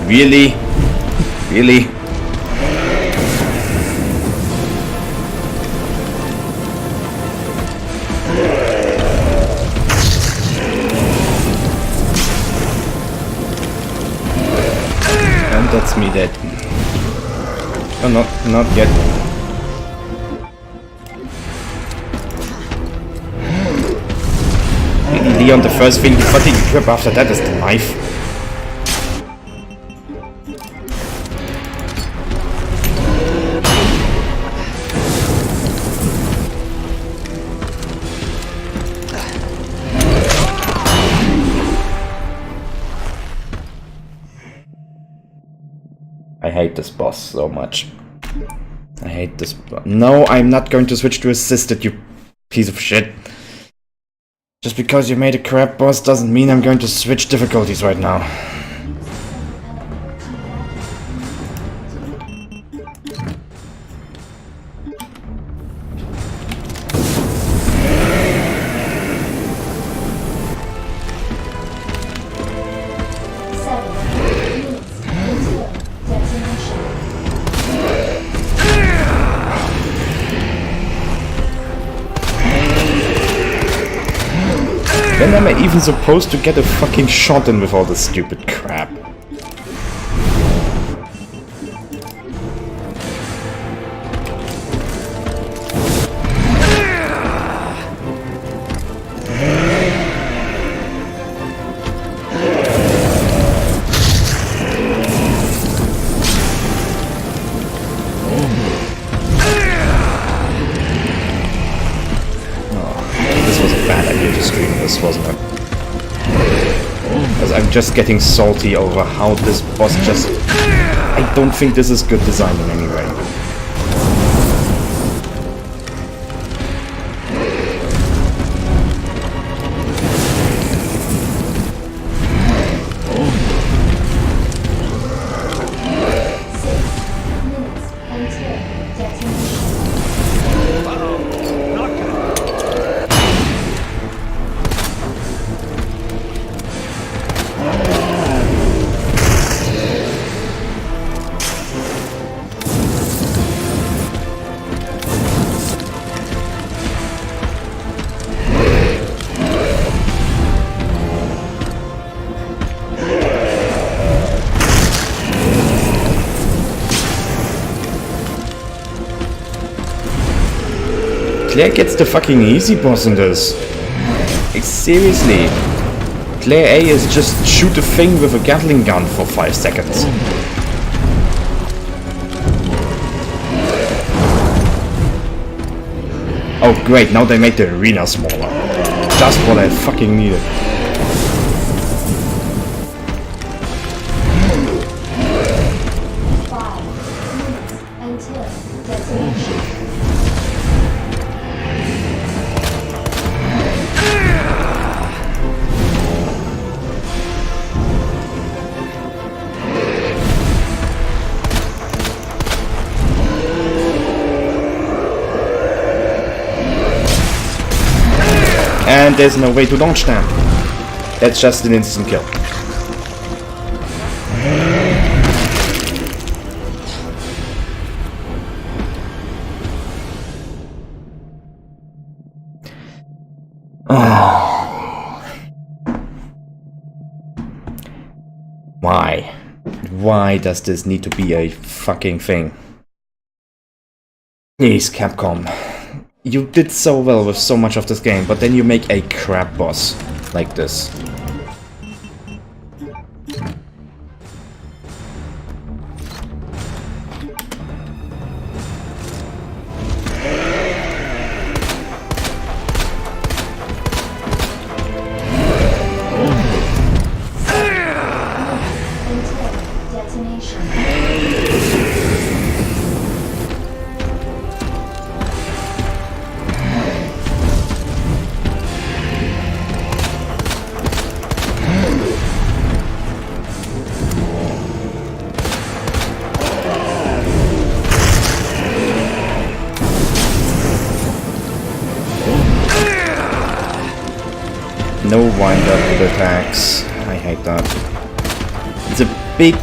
[SPEAKER 1] Really? Really? And that's me dead. Oh, not yet. Leon, the first thing you fucking grip after that is the knife. I hate this boss so much. I hate this. No, I'm not going to switch to assisted, you piece of shit. Just because you made a crap boss doesn't mean I'm going to switch difficulties right now. When am I even supposed to get a fucking shot in with all this stupid crap? Wasn't it? Because I'm just getting salty over how this boss just... I don't think this is good design in any way. Claire gets the fucking easy boss in this. Like, seriously. Claire A is just shoot a thing with a Gatling gun for 5 seconds. Oh great, now they made the arena smaller. Just what I fucking needed. And there's no way to launch them. That's just an instant kill. why does this need to be a fucking thing? Please, Capcom. You did so well with so much of this game, but then you make a crap boss like this. No wind up with attacks. I hate that. It's a big,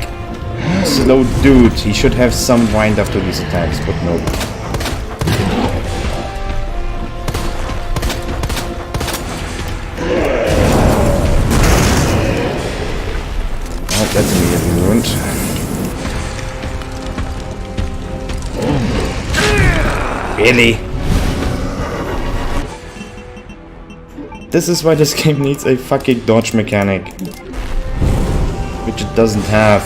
[SPEAKER 1] slow dude. He should have some wind up to these attacks, but nope. Oh, that's immediately ruined. Really? This is why this game needs a fucking dodge mechanic. Which it doesn't have.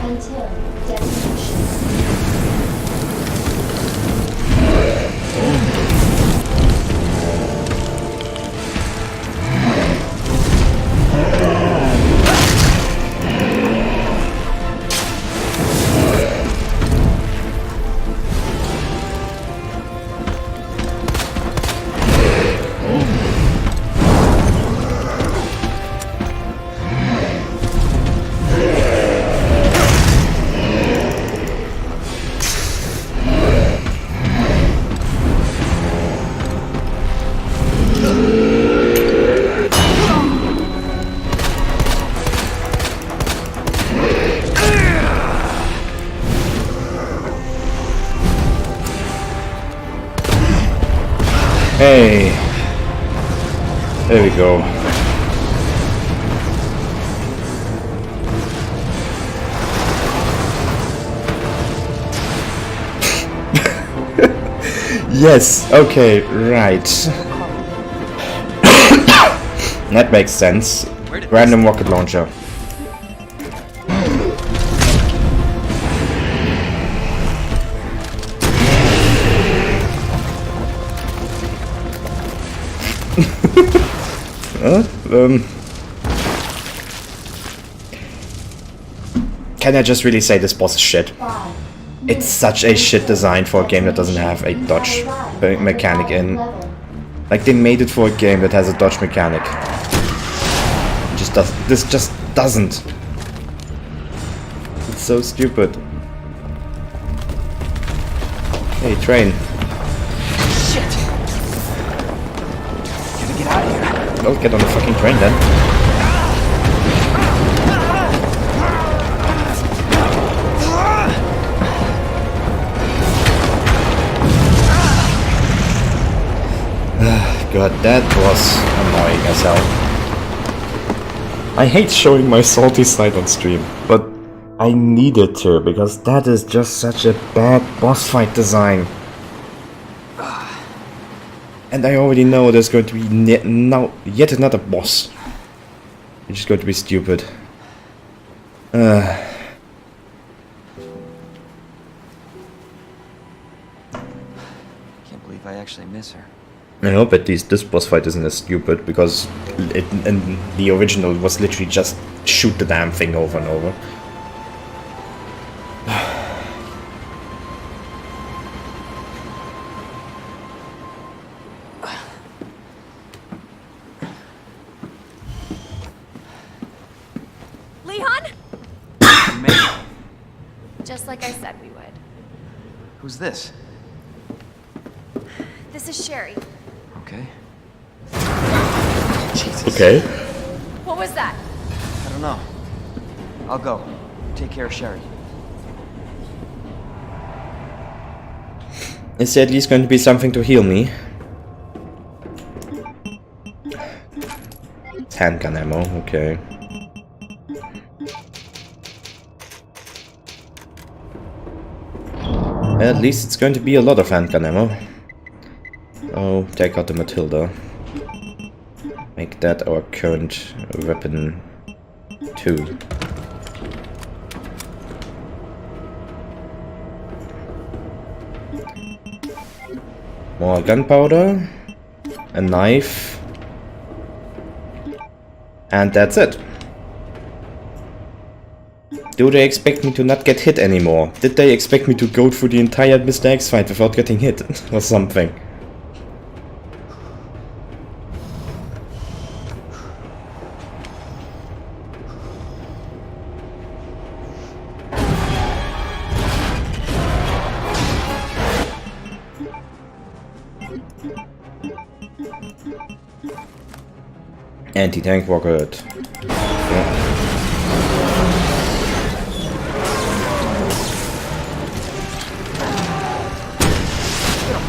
[SPEAKER 3] Until destination.
[SPEAKER 1] Hey. There we go. Yes, okay, right. That makes sense. Random rocket launcher. Can I just really say this boss is shit? It's such a shit design for a game that doesn't have a dodge mechanic in. Like, they made it for a game that has a dodge mechanic. This just doesn't. It's so stupid. Hey, train.
[SPEAKER 2] Shit! Gotta get out of here.
[SPEAKER 1] Well, get on the fucking train then. God, that was annoying as hell. I hate showing my salty side on stream, but I needed to, because that is just such a bad boss fight design. And I already know there's going to be now yet another boss, which is going to be stupid.
[SPEAKER 2] Can't believe I actually miss her.
[SPEAKER 1] I hope at least this boss fight isn't as stupid, because in the original was literally just shoot the damn thing over and over.
[SPEAKER 6] Leon?
[SPEAKER 2] Maybe.
[SPEAKER 6] Just like I said we would.
[SPEAKER 2] Who's this?
[SPEAKER 6] This is Sherry.
[SPEAKER 2] Okay. Jesus.
[SPEAKER 1] Okay.
[SPEAKER 6] What was that?
[SPEAKER 2] I don't know. I'll go. Take care of Sherry.
[SPEAKER 1] Is there at least going to be something to heal me? handgun ammo, okay. At least it's going to be a lot of handgun ammo. Oh, take out the Matilda. Make that our current weapon 2. More gunpowder, a knife, and that's it. Do they expect me to not get hit anymore? Did they expect me to go through the entire Mr. X fight without getting hit or something? Anti-tank rocket. Yeah.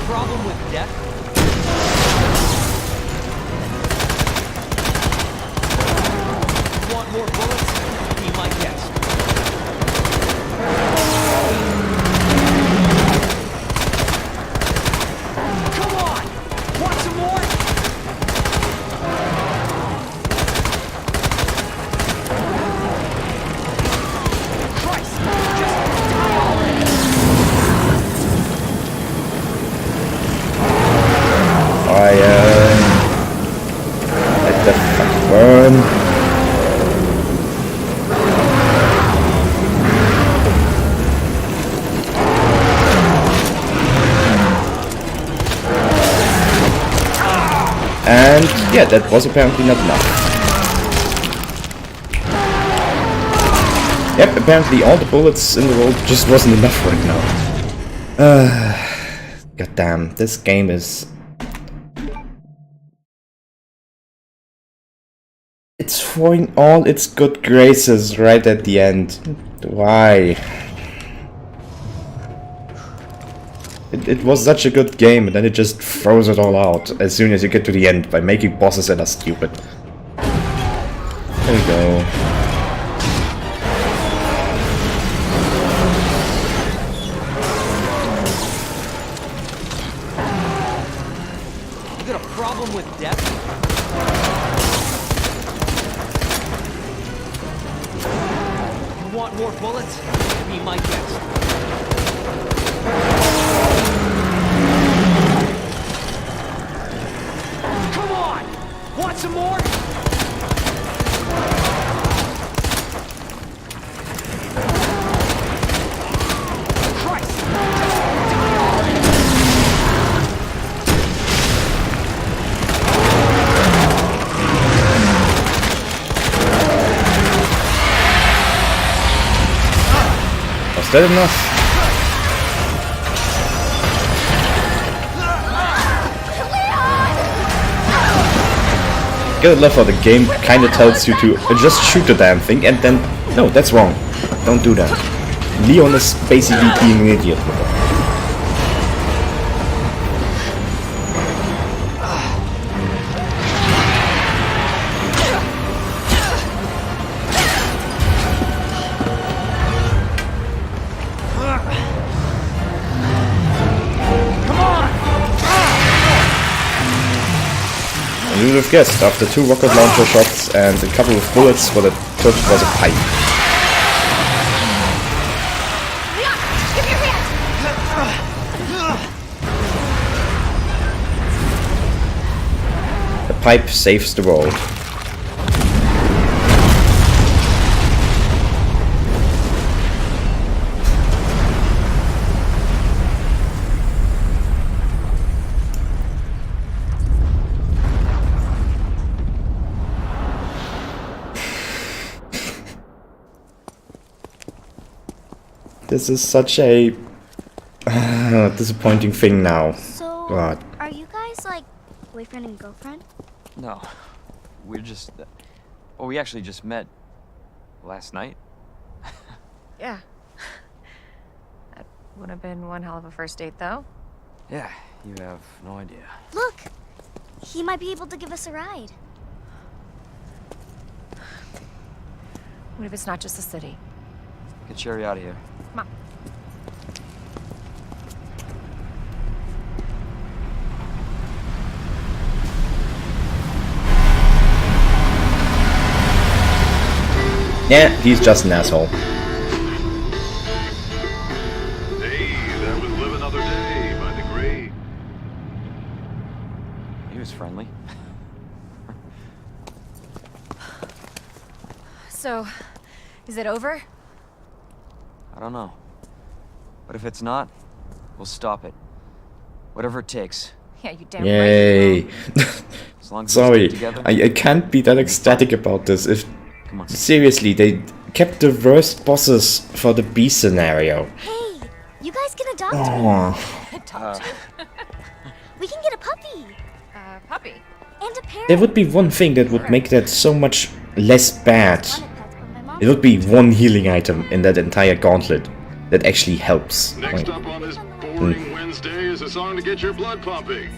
[SPEAKER 2] Problem with death? Want more bullets? Be my guest. Come on! Want some more? Christ! Just die already!
[SPEAKER 1] Fire! Let the fuck burn! And yeah, that was apparently not enough. Yep, apparently all the bullets in the world just wasn't enough right now. God damn, this game is... It's throwing all its good graces right at the end. Why? It was such a good game, and then it just throws it all out as soon as you get to the end by making bosses that are stupid. There we go.
[SPEAKER 2] You got a problem with death? You want more bullets? Be my guest. Come on! Want some more? Christ! Just die already!
[SPEAKER 1] Was that enough? Gotta love how the game kinda tells you to just shoot the damn thing and then... No, that's wrong. Don't do that. Leon is basically being an idiot with it. You would have guessed, after 2 rocket launcher shots and a couple of bullets, what it took was a pipe.
[SPEAKER 6] Leon, give me your hand!
[SPEAKER 1] The pipe saves the world. This is such a disappointing thing now.
[SPEAKER 3] So,
[SPEAKER 1] God.
[SPEAKER 3] are you guys like boyfriend and girlfriend?
[SPEAKER 2] No. We're just... well, we actually just met last night.
[SPEAKER 7] Yeah. That would have been one hell of a first date, though.
[SPEAKER 2] Yeah, you have no idea.
[SPEAKER 3] Look! He might be able to give us a ride.
[SPEAKER 7] What if it's not just the city?
[SPEAKER 2] Get Sherry out of here.
[SPEAKER 7] Come on.
[SPEAKER 1] Yeah, he's just an asshole.
[SPEAKER 8] Hey, that was Live Another Day by the great.
[SPEAKER 2] He was friendly.
[SPEAKER 7] So, is it over?
[SPEAKER 2] I don't know. But if it's not, we'll stop it. Whatever it takes.
[SPEAKER 7] Yeah, you damn
[SPEAKER 1] Yay!
[SPEAKER 7] right.
[SPEAKER 2] As long as we
[SPEAKER 1] Sorry,
[SPEAKER 2] stick together.
[SPEAKER 1] I can't be that ecstatic about this. If
[SPEAKER 2] Come on.
[SPEAKER 1] seriously, they kept the worst bosses for the B scenario.
[SPEAKER 3] Hey, you guys can adopt
[SPEAKER 1] Oh,
[SPEAKER 3] We can get a puppy
[SPEAKER 7] Puppy.
[SPEAKER 3] and a parrot.
[SPEAKER 1] there would be one thing that would make that so much less bad.
[SPEAKER 3] Wanted pets, but my mom
[SPEAKER 1] It would be one healing item in that entire gauntlet that actually helps.
[SPEAKER 8] Next
[SPEAKER 1] Like,
[SPEAKER 8] up on this boring Wednesday is a song to get your blood pumping.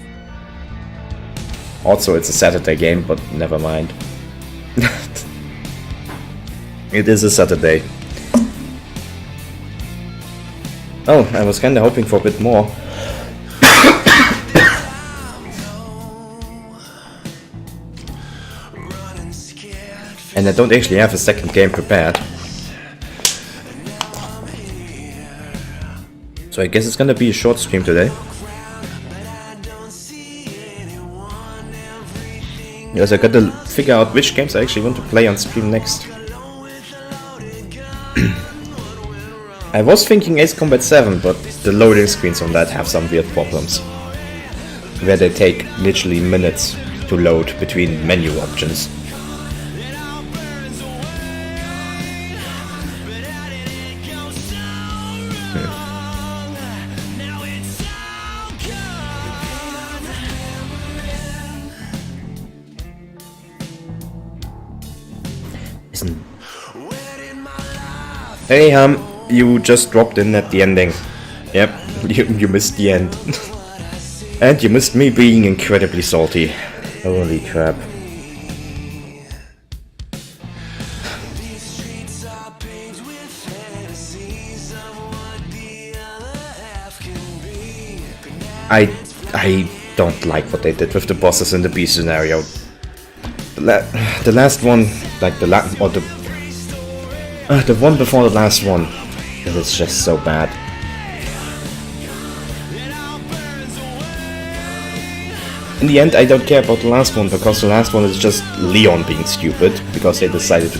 [SPEAKER 1] also, it's a Saturday game, but never mind. It is a Saturday. Oh, I was kinda hoping for a bit more. And I don't actually have a second game prepared. So I guess it's gonna be a short stream today. Because I gotta figure out which games I actually want to play on stream next. I was thinking Ace Combat 7, but the loading screens on that have some weird problems. Where they take literally minutes to load between menu options. Hey you just dropped in at the ending. Yep, you missed the end. And you missed me being incredibly salty. Holy crap. I don't like what they did with the bosses in the B scenario. The last one, like the one before the last one, it was just so bad. In the end, I don't care about the last one, because the last one is just Leon being stupid, because they decided to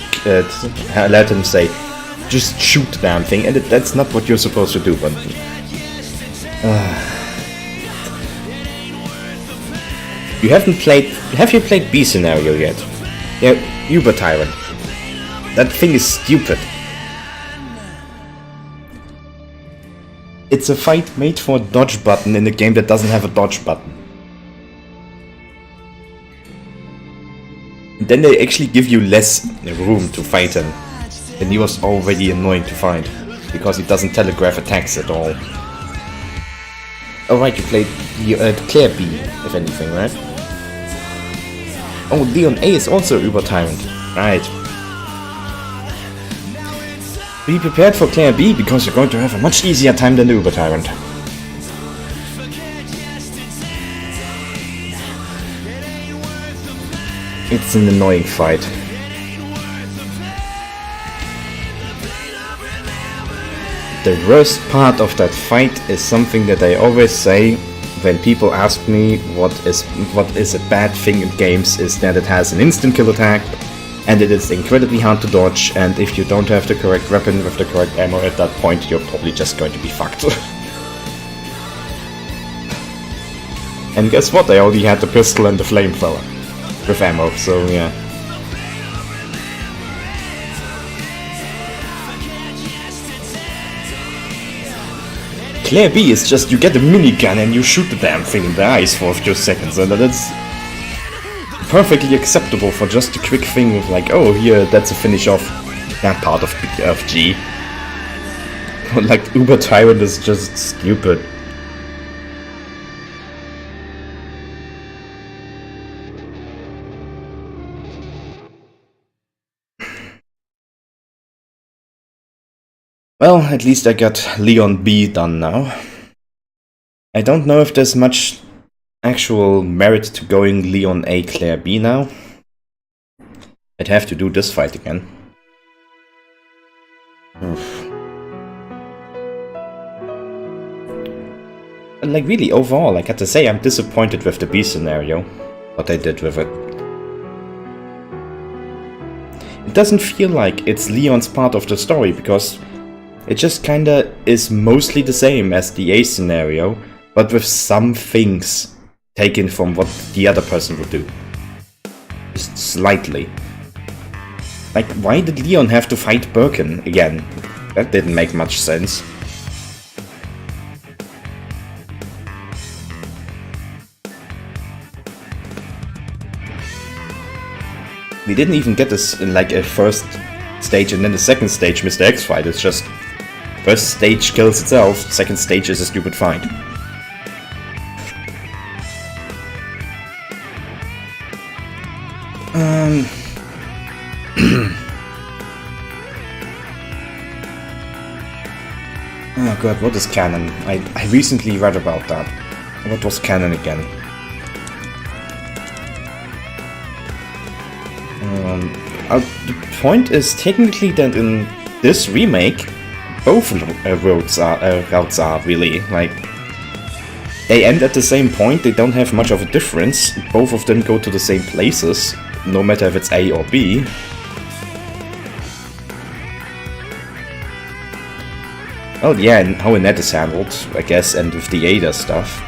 [SPEAKER 1] let him say, just shoot the damn thing, and that's not what you're supposed to do, but... Have you played B scenario yet? Yeah, Uber Tyrant. That thing is stupid. It's a fight made for a dodge button in a game that doesn't have a dodge button. And then they actually give you less room to fight him. And he was already annoying to fight, because he doesn't telegraph attacks at all. Oh right, you played Claire B, if anything, right? Oh, Leon A is also Uber Tyrant. Right. Be prepared for Claire B, because you're going to have a much easier time than the Uber Tyrant. It's an annoying fight. The worst part of that fight is something that I always say when people ask me what is a bad thing in games, is that it has an instant kill attack, and it is incredibly hard to dodge, and if you don't have the correct weapon with the correct ammo at that point, you're probably just going to be fucked. And guess what? I only had the pistol and the flamethrower with ammo, so yeah. Claire B is just, you get a minigun and you shoot the damn thing in the eyes for a few seconds, and that's perfectly acceptable for just a quick thing with like, oh here, that's a finish off that part of G. Like, Uber Tyrant is just stupid. Well, at least I got Leon B done now. I don't know if there's much actual merit to going Leon A, Claire B now. I'd have to do this fight again. Oof. But like really, overall, I got to say I'm disappointed with the B scenario. What they did with it. It doesn't feel like it's Leon's part of the story, because it just kinda is mostly the same as the A scenario, but with some things taken from what the other person would do. Just slightly. Like, why did Leon have to fight Birkin again? That didn't make much sense. We didn't even get this in like a first stage and then the second stage Mr. X fight. It's just first stage kills itself, second stage is a stupid fight. Oh god, what is canon? I recently read about that. What was canon again? The point is technically that in this remake, both routes are really, like, they end at the same point, they don't have much of a difference, both of them go to the same places, no matter if it's A or B. Oh yeah, and how Annette is handled, I guess, and with the Ada stuff.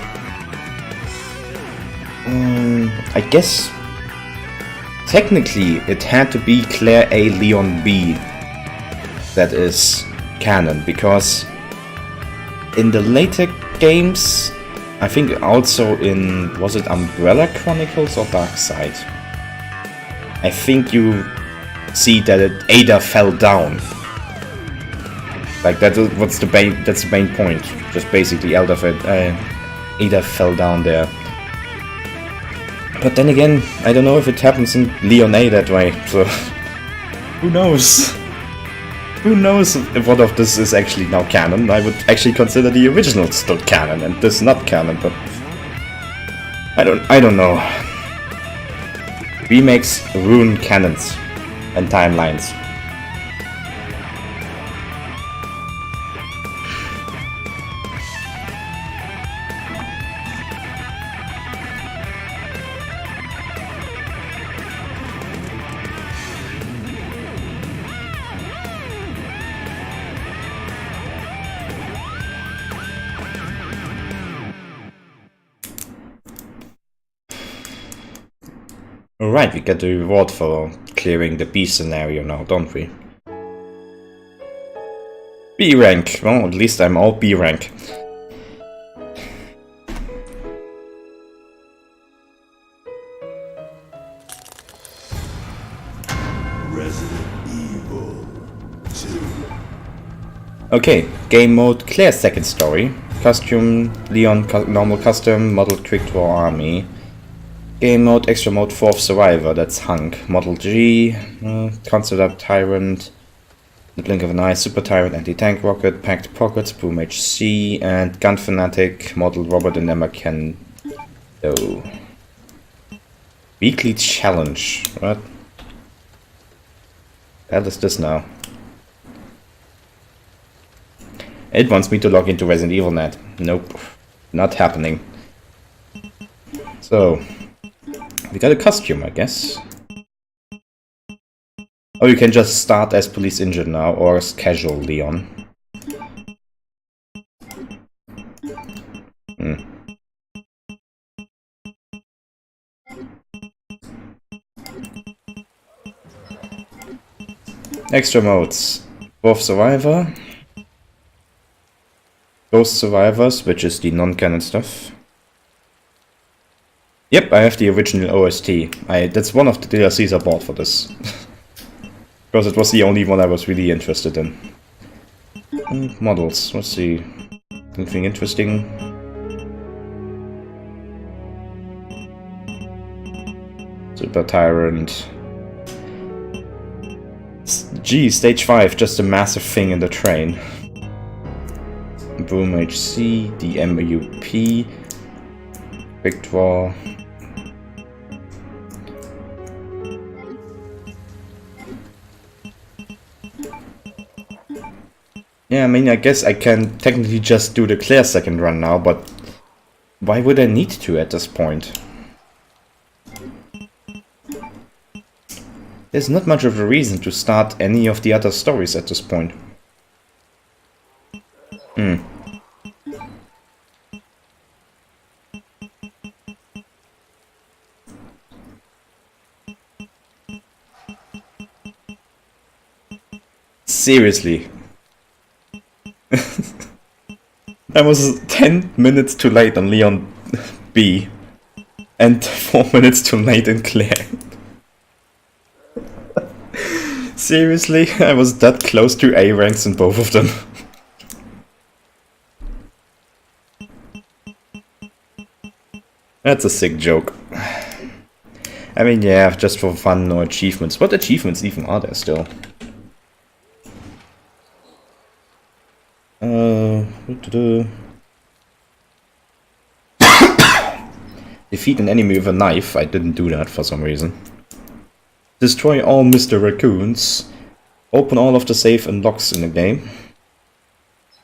[SPEAKER 1] I guess technically it had to be Claire A, Leon B that is canon, because in the later games, I think also in, was it Umbrella Chronicles or Darkside? I think you see that Ada fell down. Like that's the main point. Just basically Ada fell down there. But then again, I don't know if it happens in Leon A that way, so who knows? Who knows if one of this is actually now canon? I would actually consider the original still canon and this not canon, but I don't know. Remakes ruin canons and timelines. Alright, we get the reward for clearing the B scenario now, don't we? B rank. Well, at least I'm all B rank.
[SPEAKER 9] Resident Evil 2.
[SPEAKER 1] Okay, game mode, Claire's second story. Costume, Leon normal custom, model quick draw army. Game mode, extra mode, fourth survivor, that's Hunk. Model G, concept tyrant, the blink of an eye, super tyrant, anti-tank rocket, packed pockets, boom HC, and gun fanatic, model Robert and Emma Ken. Oh. Weekly challenge, what? The hell is this now? It wants me to log into Resident Evil Net. Nope, not happening. So, we got a costume, I guess. Oh, you can just start as police injured now, or as casual Leon. Extra modes. Fourth survivor. Ghost survivors, which is the non-canon stuff. Yep, I have the original OST. That's one of the DLCs I bought for this. Because it was the only one I was really interested in. Models, let's see. Anything interesting? Super Tyrant. Gee, stage 5, just a massive thing in the train. Boom HC, the MUP, Quick Draw. Yeah, I mean, I guess I can technically just do the clear second run now, but why would I need to at this point? There's not much of a reason to start any of the other stories at this point. Seriously. I was 10 minutes too late on Leon B and 4 minutes too late in Claire. Seriously, I was that close to A ranks in both of them. That's a sick joke. I mean, yeah, just for fun, no achievements. What achievements even are there still? Defeat an enemy with a knife. I didn't do that for some reason. Destroy all Mr. Raccoons. Open all of the safe and locks in the game.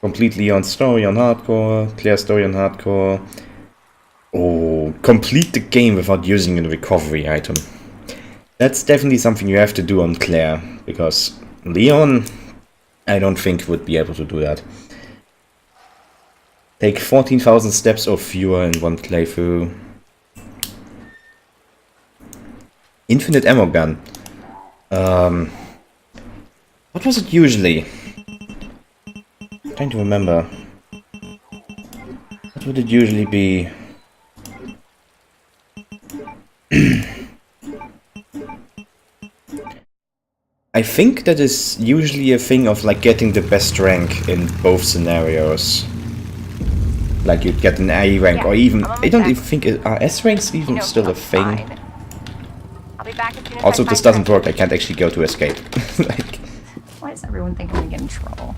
[SPEAKER 1] Complete Leon's story on hardcore. Clear story on hardcore. Oh, complete the game without using a recovery item. That's definitely something you have to do on Claire, because Leon, I don't think would be able to do that. Take 14,000 steps or fewer in one playthrough. Infinite ammo gun. What was it usually? I'm trying to remember. What would it usually be? I think that is usually a thing of like getting the best rank in both scenarios. Like you'd get an A rank, or even I don't even think are S ranks even still a thing.
[SPEAKER 7] I'll be back as soon as
[SPEAKER 1] Also,
[SPEAKER 7] I
[SPEAKER 1] this
[SPEAKER 7] find
[SPEAKER 1] doesn't
[SPEAKER 7] her.
[SPEAKER 1] work. I can't actually go to escape. Like,
[SPEAKER 7] Why does everyone think I'm gonna get in trouble?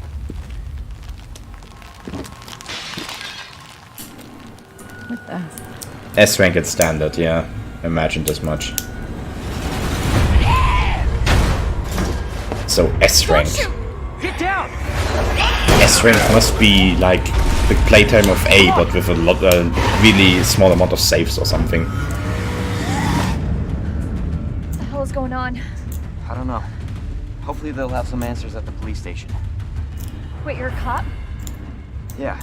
[SPEAKER 7] What the?
[SPEAKER 1] S rank at standard, yeah. Imagined as much. So S rank.
[SPEAKER 2] Get down!
[SPEAKER 1] S rank must be like the playtime of A, but with a lot, really small amount of saves or something.
[SPEAKER 7] What the hell is going on?
[SPEAKER 2] I don't know. Hopefully they'll have some answers at the police station.
[SPEAKER 7] Wait, you're a cop?
[SPEAKER 2] Yeah.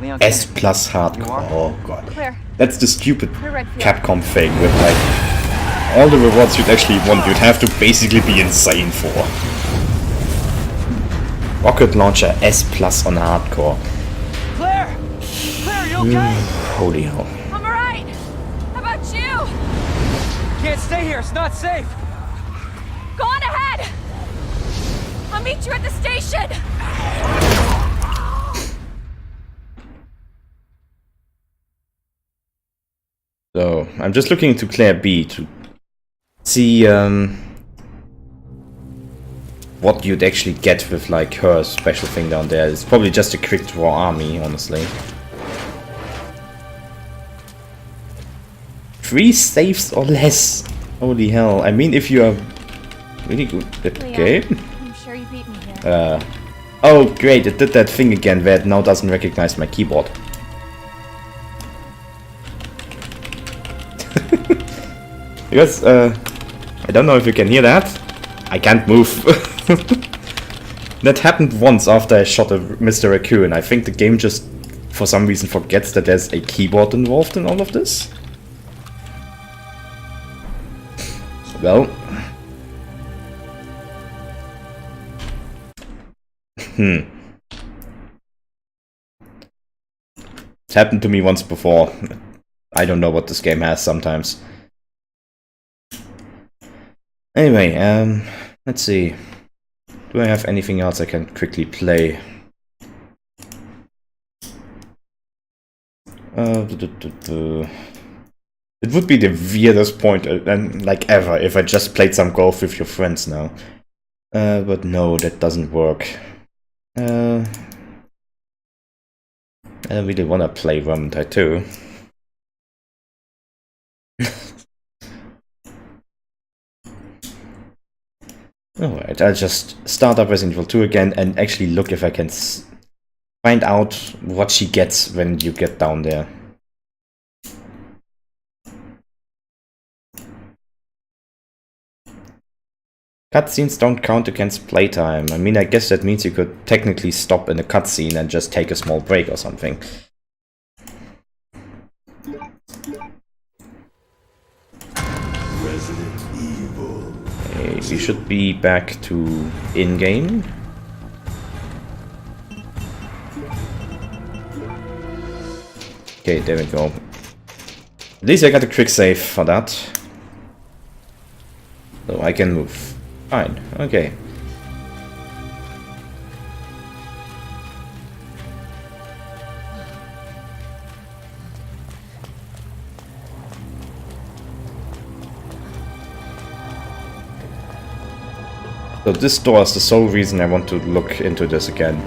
[SPEAKER 2] Leon
[SPEAKER 1] S
[SPEAKER 2] Kennedy.
[SPEAKER 1] plus
[SPEAKER 2] You
[SPEAKER 1] hardcore.
[SPEAKER 2] are?
[SPEAKER 1] Oh god.
[SPEAKER 7] Claire.
[SPEAKER 1] That's the stupid
[SPEAKER 7] Clear red field.
[SPEAKER 1] Capcom thing with like all the rewards you'd actually want, you'd have to basically be insane for. Rocket launcher S plus on hardcore.
[SPEAKER 2] Claire! Claire, you okay?
[SPEAKER 1] Holy hell.
[SPEAKER 7] I'm alright! How about you?
[SPEAKER 2] Can't stay here, it's not safe!
[SPEAKER 7] Go on ahead! I'll meet you at the station!
[SPEAKER 1] So, I'm just looking into Claire B to see what you'd actually get with like her special thing down there. It's probably just a quick draw army, honestly. 3 saves or less. Holy hell. I mean, if you are really good at the
[SPEAKER 7] Leon,
[SPEAKER 1] game.
[SPEAKER 7] I'm sure you beat me here.
[SPEAKER 1] Oh great, it did that thing again where it now doesn't recognize my keyboard. Because, I don't know if you can hear that. I can't move. That happened once after I shot a Mr. Raccoon. I think the game just, for some reason, forgets that there's a keyboard involved in all of this. Well. It's happened to me once before. I don't know what this game has sometimes. Anyway, let's see. Do I have anything else I can quickly play? It would be the weirdest point, like ever, if I just played some golf with your friends now. But no, that doesn't work. I don't really want to play Vermintide 2. Alright, I'll just start up Resident Evil 2 again and actually look if I can find out what she gets when you get down there. Cutscenes don't count against playtime. I mean, I guess that means you could technically stop in a cutscene and just take a small break or something.
[SPEAKER 9] Resident Evil.
[SPEAKER 1] Okay, we should be back to in-game. Okay, there we go. At least I got a quick save for that. So I can move. Fine, okay. So this door is the sole reason I want to look into this again.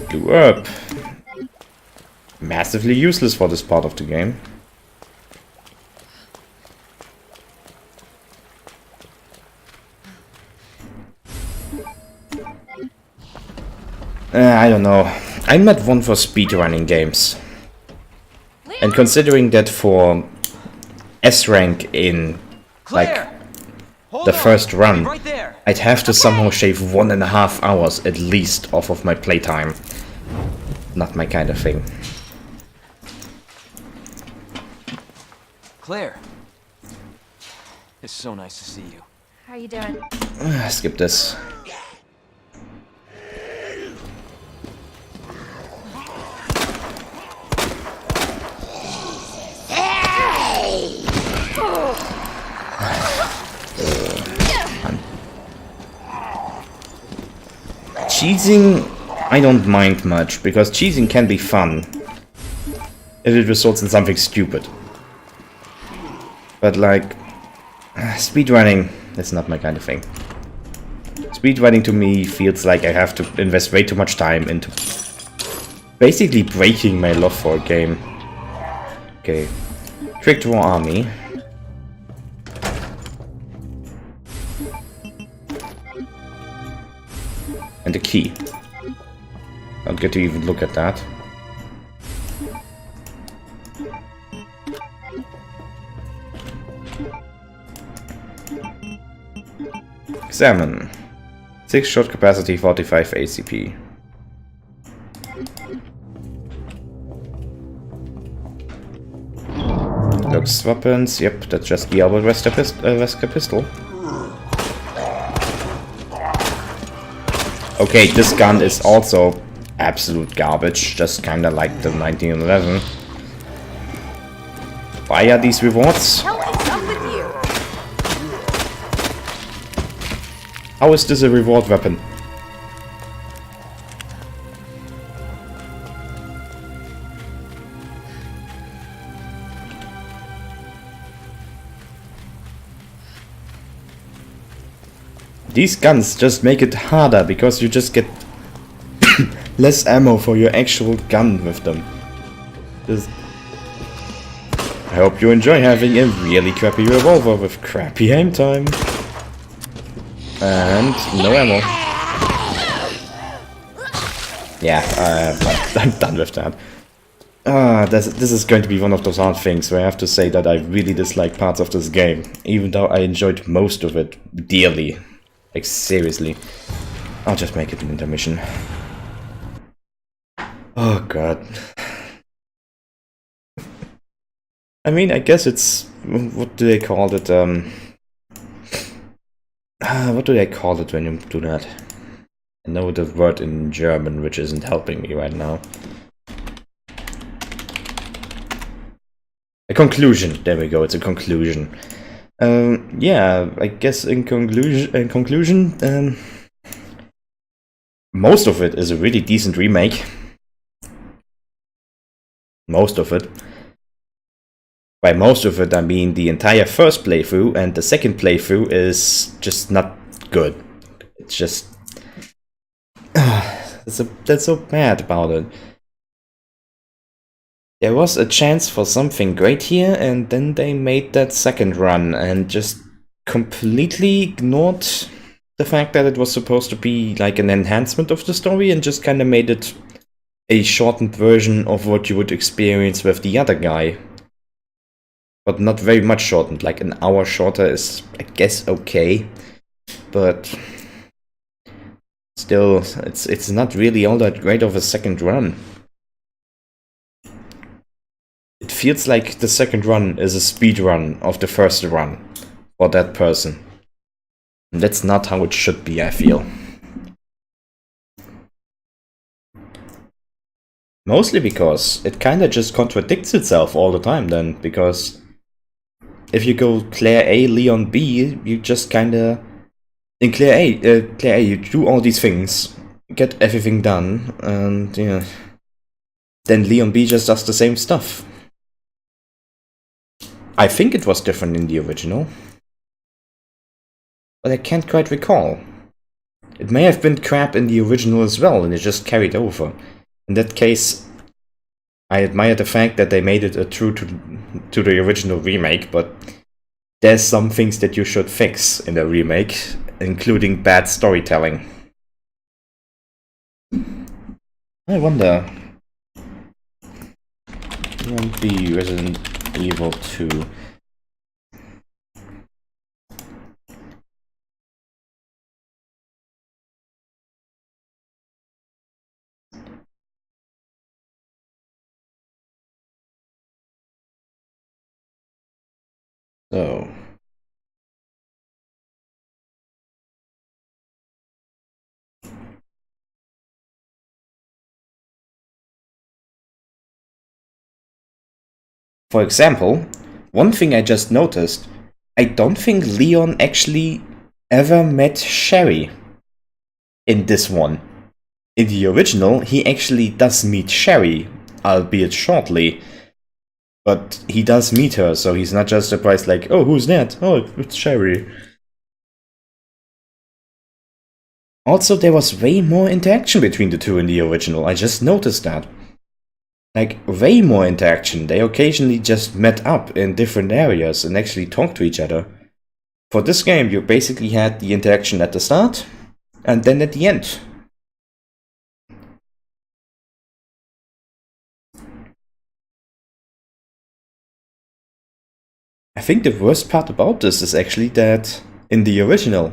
[SPEAKER 1] Blew up. Massively useless for this part of the game. I don't know. I'm not one for speedrunning games. And considering that for S rank in like the first run,
[SPEAKER 2] right there.
[SPEAKER 1] I'd have to somehow shave 1.5 hours at least off of my playtime. Not my kind of thing.
[SPEAKER 2] Claire. It's so nice to see you.
[SPEAKER 7] How you doing?
[SPEAKER 1] Skip this. Cheesing, I don't mind much, because cheesing can be fun if it results in something stupid. But like, speedrunning, that's not my kind of thing. Speedrunning to me feels like I have to invest way too much time into basically breaking my love for a game. Okay, Quick Draw Army. And the key. Don't get to even look at that. Examine. 6 shot capacity, 45 ACP. Looks weapons. Yep, that's just the Albert Wesker pistol. Okay, this gun is also absolute garbage, just kinda like the 1911. Why are these rewards?
[SPEAKER 6] Hell is up with you?
[SPEAKER 1] How is this a reward weapon? These guns just make it harder because you just get less ammo for your actual gun with them. I hope you enjoy having a really crappy revolver with crappy aim time. And no ammo. Yeah, I'm done with that. This is going to be one of those hard things where I have to say that I really dislike parts of this game, even though I enjoyed most of it dearly. Like, seriously. I'll just make it an intermission. Oh god. I mean, I guess it's... what do they call it? What do they call it when you do that? I know the word in German, which isn't helping me right now. A conclusion. There we go, it's a conclusion. Yeah, I guess in conclusion, most of it is a really decent remake. Most of it. By most of it, I mean the entire first playthrough, and the second playthrough is just not good. It's just... that's so bad about it. There was a chance for something great here, and then they made that second run and just completely ignored the fact that it was supposed to be like an enhancement of the story and just kind of made it a shortened version of what you would experience with the other guy. But not very much shortened, like an hour shorter is, I guess, okay. But still, it's not really all that great of a second run. It feels like the second run is a speed run of the first run for that person. And that's not how it should be, I feel. Mostly because it kinda just contradicts itself all the time then, because if you go Claire A, Leon B, you just kinda... In Claire A, you do all these things, get everything done, and yeah... Then Leon B just does the same stuff. I think it was different in the original, but I can't quite recall. It may have been crap in the original as well, and it just carried over. In that case, I admire the fact that they made it true to the original remake, but there's some things that you should fix in the remake, including bad storytelling. I wonder... Won't be Resident Evil 2. So... For example, one thing I just noticed, I don't think Leon actually ever met Sherry in this one. In the original, he actually does meet Sherry, albeit shortly. But he does meet her, so he's not just surprised like, oh, who's that? Oh, it's Sherry. Also, there was way more interaction between the two in the original, I just noticed that. Like, way more interaction. They occasionally just met up in different areas and actually talked to each other. For this game, you basically had the interaction at the start, and then at the end. I think the worst part about this is actually that, in the original,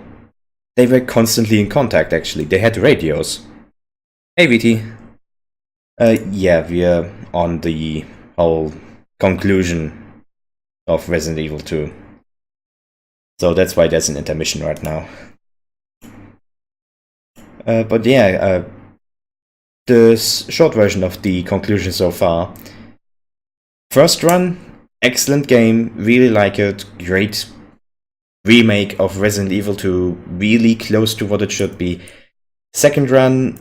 [SPEAKER 1] they were constantly in contact, actually. They had radios. Hey, VT. Yeah, we're on the whole conclusion of Resident Evil 2. So that's why there's an intermission right now. But yeah, the short version of the conclusion so far. First run, excellent game, really like it, great remake of Resident Evil 2, really close to what it should be. Second run,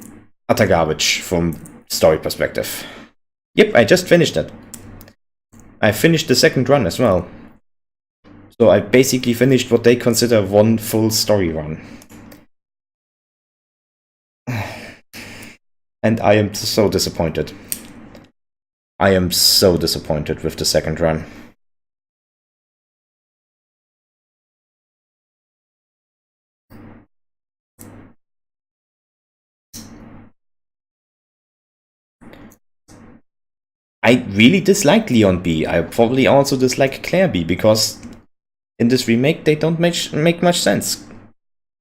[SPEAKER 1] utter garbage from story perspective. Yep, I just finished it. I finished the second run as well. So I basically finished what they consider one full story run. And I am so disappointed. I am so disappointed with the second run. I really dislike Leon B. I probably also dislike Claire B, because in this remake they don't make much sense.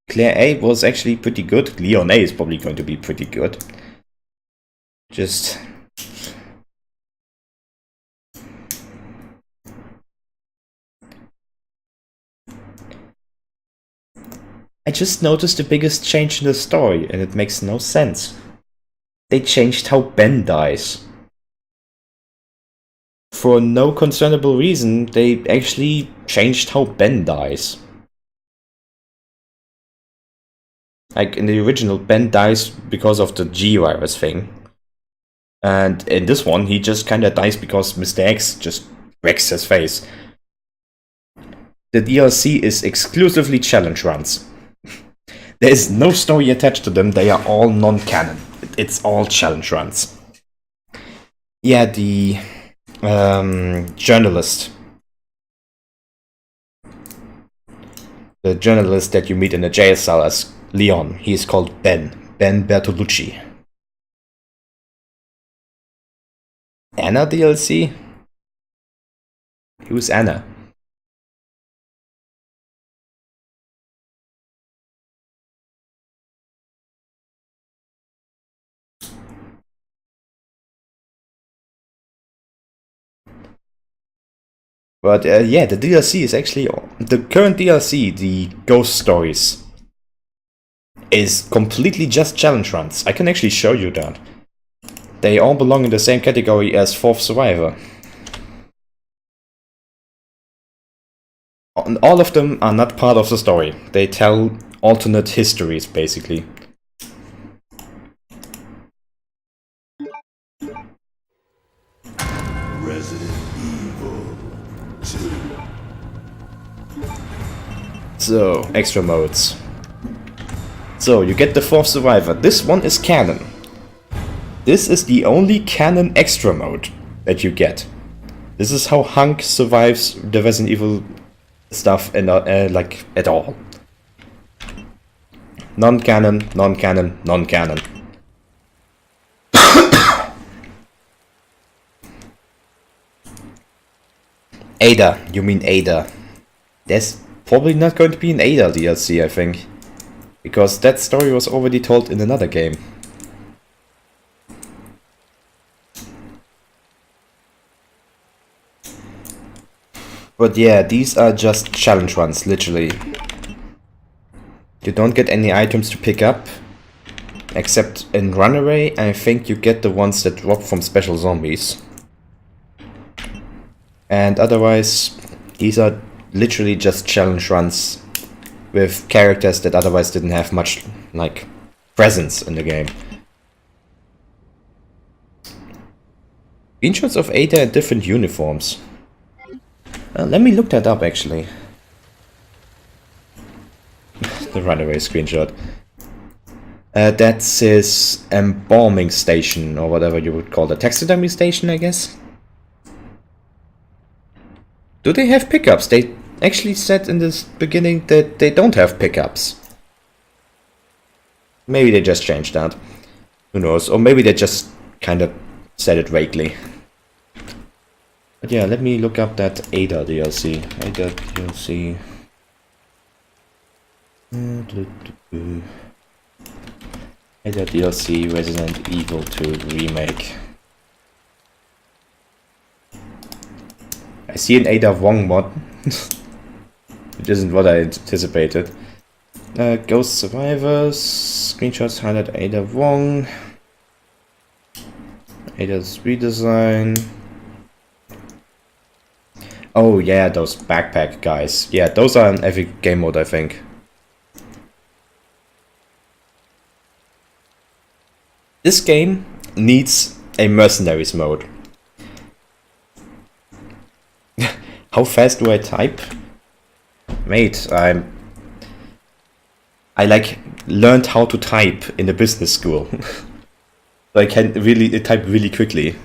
[SPEAKER 1] Claire A was actually pretty good. Leon A is probably going to be pretty good. Just... I just noticed the biggest change in the story, and it makes no sense. They changed how Ben dies. For no concernable reason, they actually changed how Ben dies. Like, in the original, Ben dies because of the G virus thing. And in this one, he just kinda dies because Mr. X just wrecks his face. The DLC is exclusively challenge runs. There is no story attached to them, they are all non-canon. It's all challenge runs. Yeah, the journalist. The journalist that you meet in the jail cell as Leon, he is called Ben Bertolucci. Anna DLC? Who's Anna? But yeah, the DLC is actually, the current DLC, the Ghost Stories, is completely just challenge runs. I can actually show you that. They all belong in the same category as Fourth Survivor. And all of them are not part of the story. They tell alternate histories, basically.
[SPEAKER 9] Resident Evil 2.
[SPEAKER 1] So, extra modes. So, you get the Fourth Survivor. This one is canon. This is the only canon extra mode that you get. This is how Hunk survives the Resident Evil stuff and like at all. Non-canon, non-canon, non-canon. Ada, you mean Ada. There's probably not going to be an Ada DLC, I think. Because that story was already told in another game. But yeah, these are just challenge runs, literally. You don't get any items to pick up. Except in Runaway, I think you get the ones that drop from special zombies. And otherwise, these are literally just challenge runs with characters that otherwise didn't have much, like, presence in the game. Screenshots of Ada in different uniforms. Let me look that up, actually. The Runaway screenshot. That's his embalming station, or whatever you would call it. Taxidermy station, I guess? Do they have pickups? They actually said in this beginning that they don't have pickups. Maybe they just changed that. Who knows? Or maybe they just kind of said it vaguely. But yeah, let me look up that Ada DLC. Ada DLC. Ada DLC Resident Evil 2 Remake. I see an Ada Wong mod, which isn't what I anticipated. Ghost Survivors, screenshots highlight Ada Wong. Ada's redesign. Oh yeah, those backpack guys. Yeah, those are in every game mode, I think. This game needs a mercenaries mode. How fast do I type? Mate, I like learned how to type in a business school. So I can really type really quickly.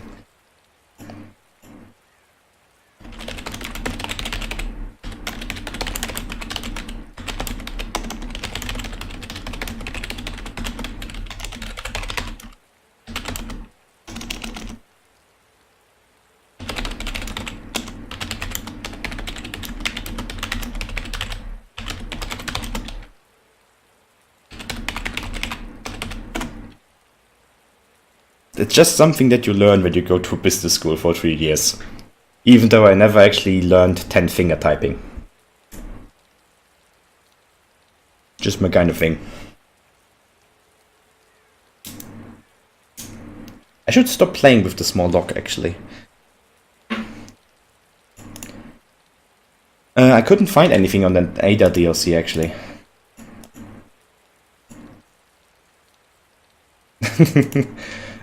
[SPEAKER 1] It's just something that you learn when you go to business school for 3 years. Even though I never actually learned 10-finger typing. Just my kind of thing. I should stop playing with the small dock, actually. I couldn't find anything on that Ada DLC, actually.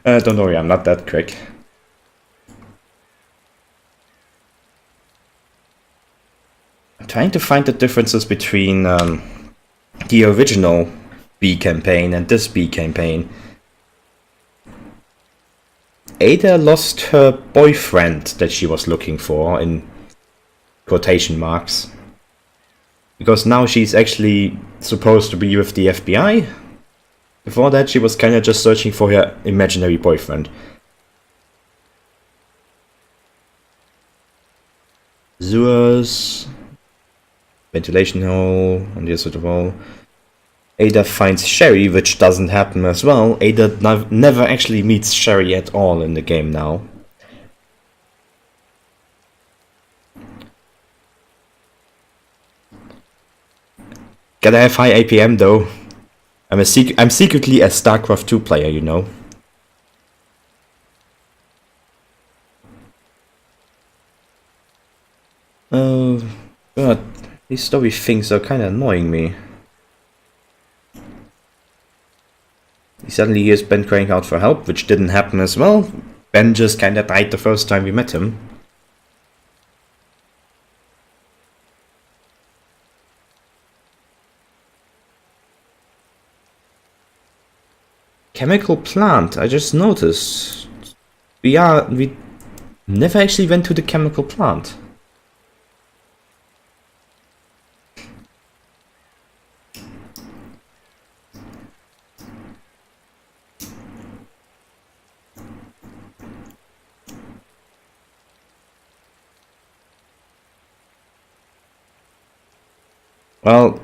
[SPEAKER 1] Don't worry, I'm not that quick. trying to find the differences between the original B campaign and this B campaign. Ada lost her boyfriend that she was looking for, in quotation marks, because now she's actually supposed to be with the FBI. Before that, she was kinda just searching for her imaginary boyfriend. Sewers, ventilation hole on the other side of the wall. Ada finds Sherry, which doesn't happen as well. Ada never actually meets Sherry at all in the game now. Gotta have high APM though. I'm secretly a StarCraft 2 player, you know. Oh god, these story things are kinda annoying me. He suddenly hears Ben crying out for help, which didn't happen as well. Ben just kinda died the first time we met him. Chemical plant, I just noticed. We never actually went to the chemical plant. Well,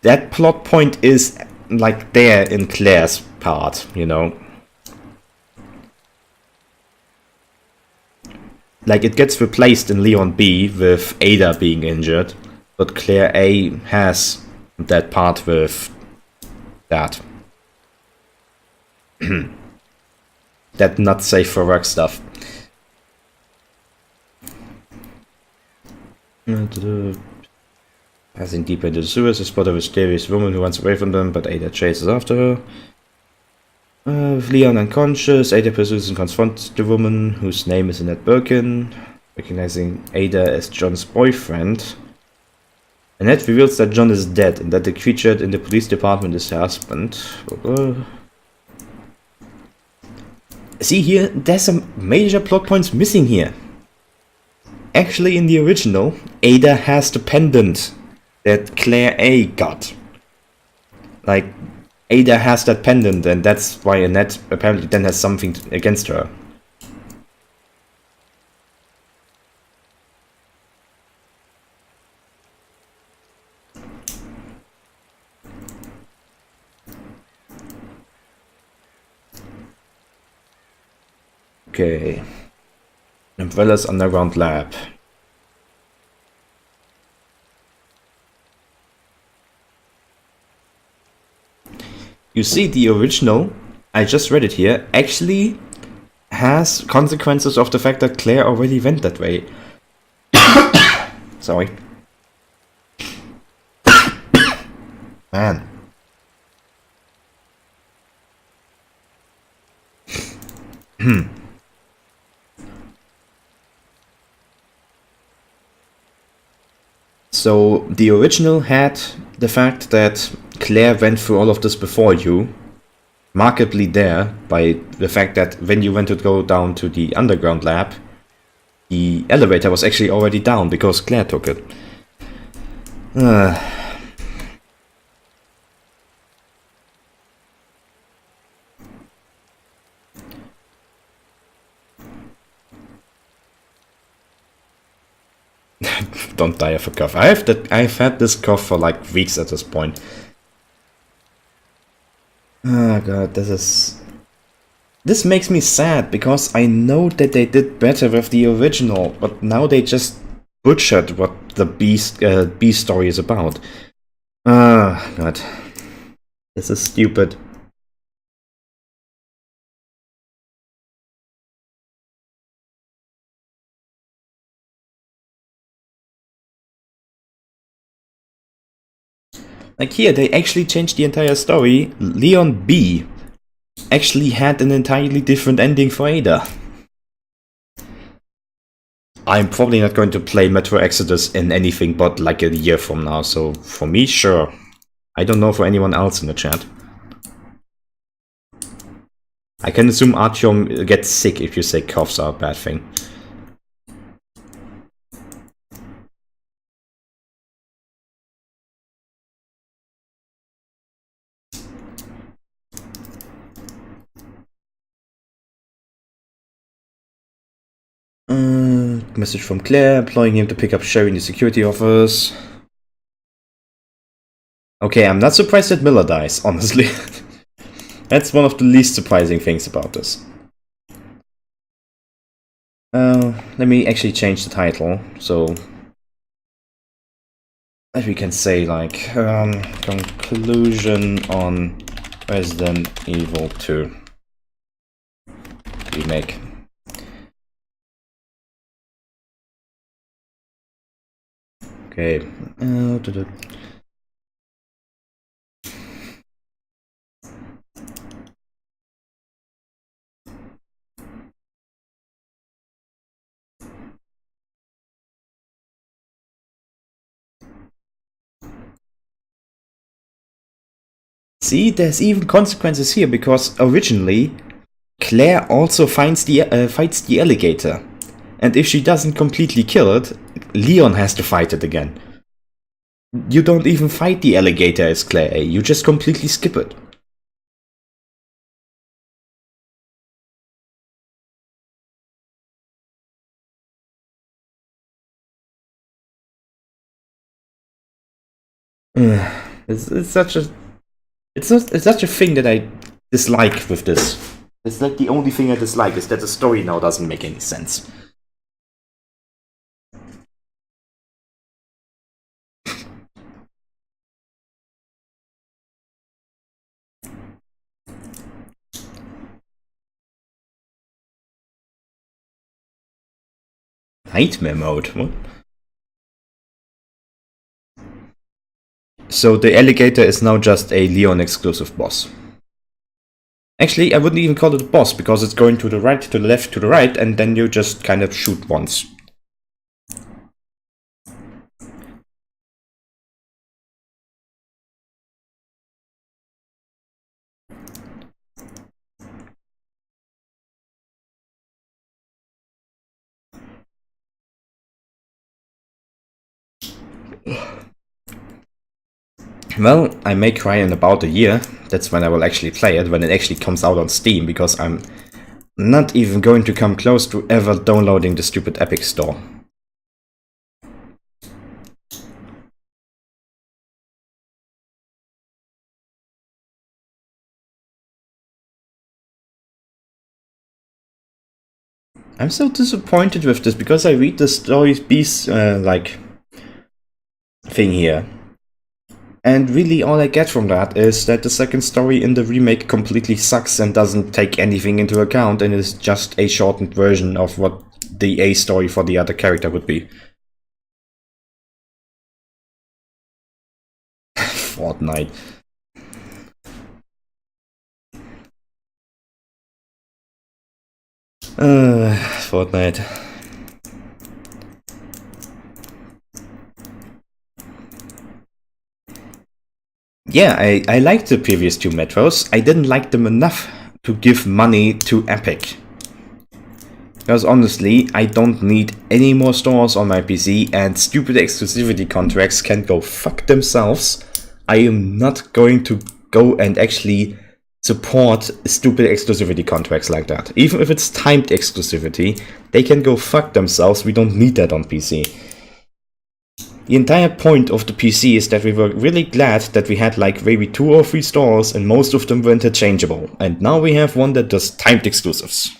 [SPEAKER 1] that plot point is like there in Claire's part, you know. Like it gets replaced in Leon B with Ada being injured, but Claire A has that part with that. That not safe for work stuff. Passing deeper into the sewers, they spot a mysterious woman who runs away from them, but Ada chases after her. With Leon unconscious, Ada pursues and confronts the woman, whose name is Annette Birkin, recognizing Ada as John's boyfriend. Annette reveals that John is dead and that the creature in the police department is her husband. See here, there's some major plot points missing here. Actually, in the original, Ada has the pendant that Claire A got. Like, Ada has that pendant, and that's why Annette apparently then has something against her. Okay. Umbrella's underground lab. You see, the original, I just read it here, actually has consequences of the fact that Claire already went that way. Sorry. Man. So, the original had the fact that Claire went through all of this before you, markedly there by the fact that when you went to go down to the underground lab, the elevator was actually already down because Claire took it. Don't die of a cough. I've had this cough for like weeks at this point. Oh god, this makes me sad because I know that they did better with the original, but now they just butchered what the B story is about. Ah, god. This is stupid. Like here, they actually changed the entire story. Leon B actually had an entirely different ending for Ada. I'm probably not going to play Metro Exodus in anything but like a year from now, so for me, sure. I don't know for anyone else in the chat. I can assume Artyom gets sick if you say coughs are a bad thing. Message from Claire, employing him to pick up Sherry in the security office. Okay, I'm not surprised that Miller dies, honestly. That's one of the least surprising things about this. Let me actually change the title, so that we can say like, conclusion on Resident Evil 2 remake. Okay. See, there's even consequences here, because originally Claire also fights the alligator. And if she doesn't completely kill it, Leon has to fight it again. You don't even fight the alligator as Claire A, you just completely skip it. It's such a thing that I dislike with this. It's like the only thing I dislike is that the story now doesn't make any sense. Nightmare mode? What? So the alligator is now just a Leon exclusive boss. Actually, I wouldn't even call it a boss, because it's going to the right, to the left, to the right, and then you just kind of shoot once. Well, I may cry in about a year. That's when I will actually play it, when it actually comes out on Steam, because I'm not even going to come close to ever downloading the stupid Epic Store. I'm so disappointed with this, because I read the stories piece, like, thing here. And really all I get from that is that the second story in the remake completely sucks and doesn't take anything into account, and is just a shortened version of what the A story for the other character would be. Fortnite. Fortnite. Yeah, I liked the previous two Metros. I didn't like them enough to give money to Epic. Because honestly, I don't need any more stores on my PC, and stupid exclusivity contracts can go fuck themselves. I am not going to go and actually support stupid exclusivity contracts like that. Even if it's timed exclusivity, they can go fuck themselves. We don't need that on PC. The entire point of the PC is that we were really glad that we had like maybe 2 or 3 stores, and most of them were interchangeable. And now we have one that does timed exclusives.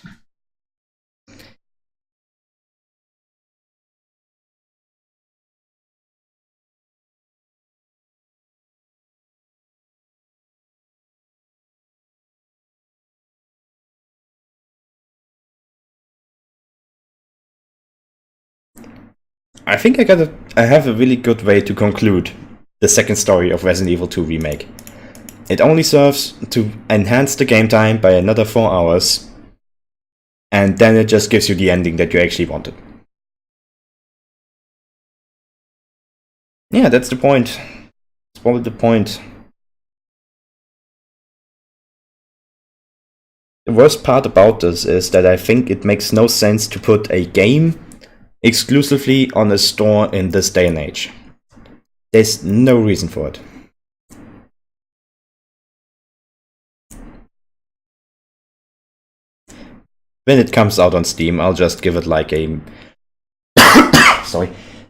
[SPEAKER 1] I think I have a really good way to conclude the second story of Resident Evil 2 Remake. It only serves to enhance the game time by another 4 hours, and then it just gives you the ending that you actually wanted. Yeah, that's the point. That's probably the point. The worst part about this is that I think it makes no sense to put a game exclusively on a store in this day and age. There's no reason for it. When it comes out on Steam, I'll just give it like a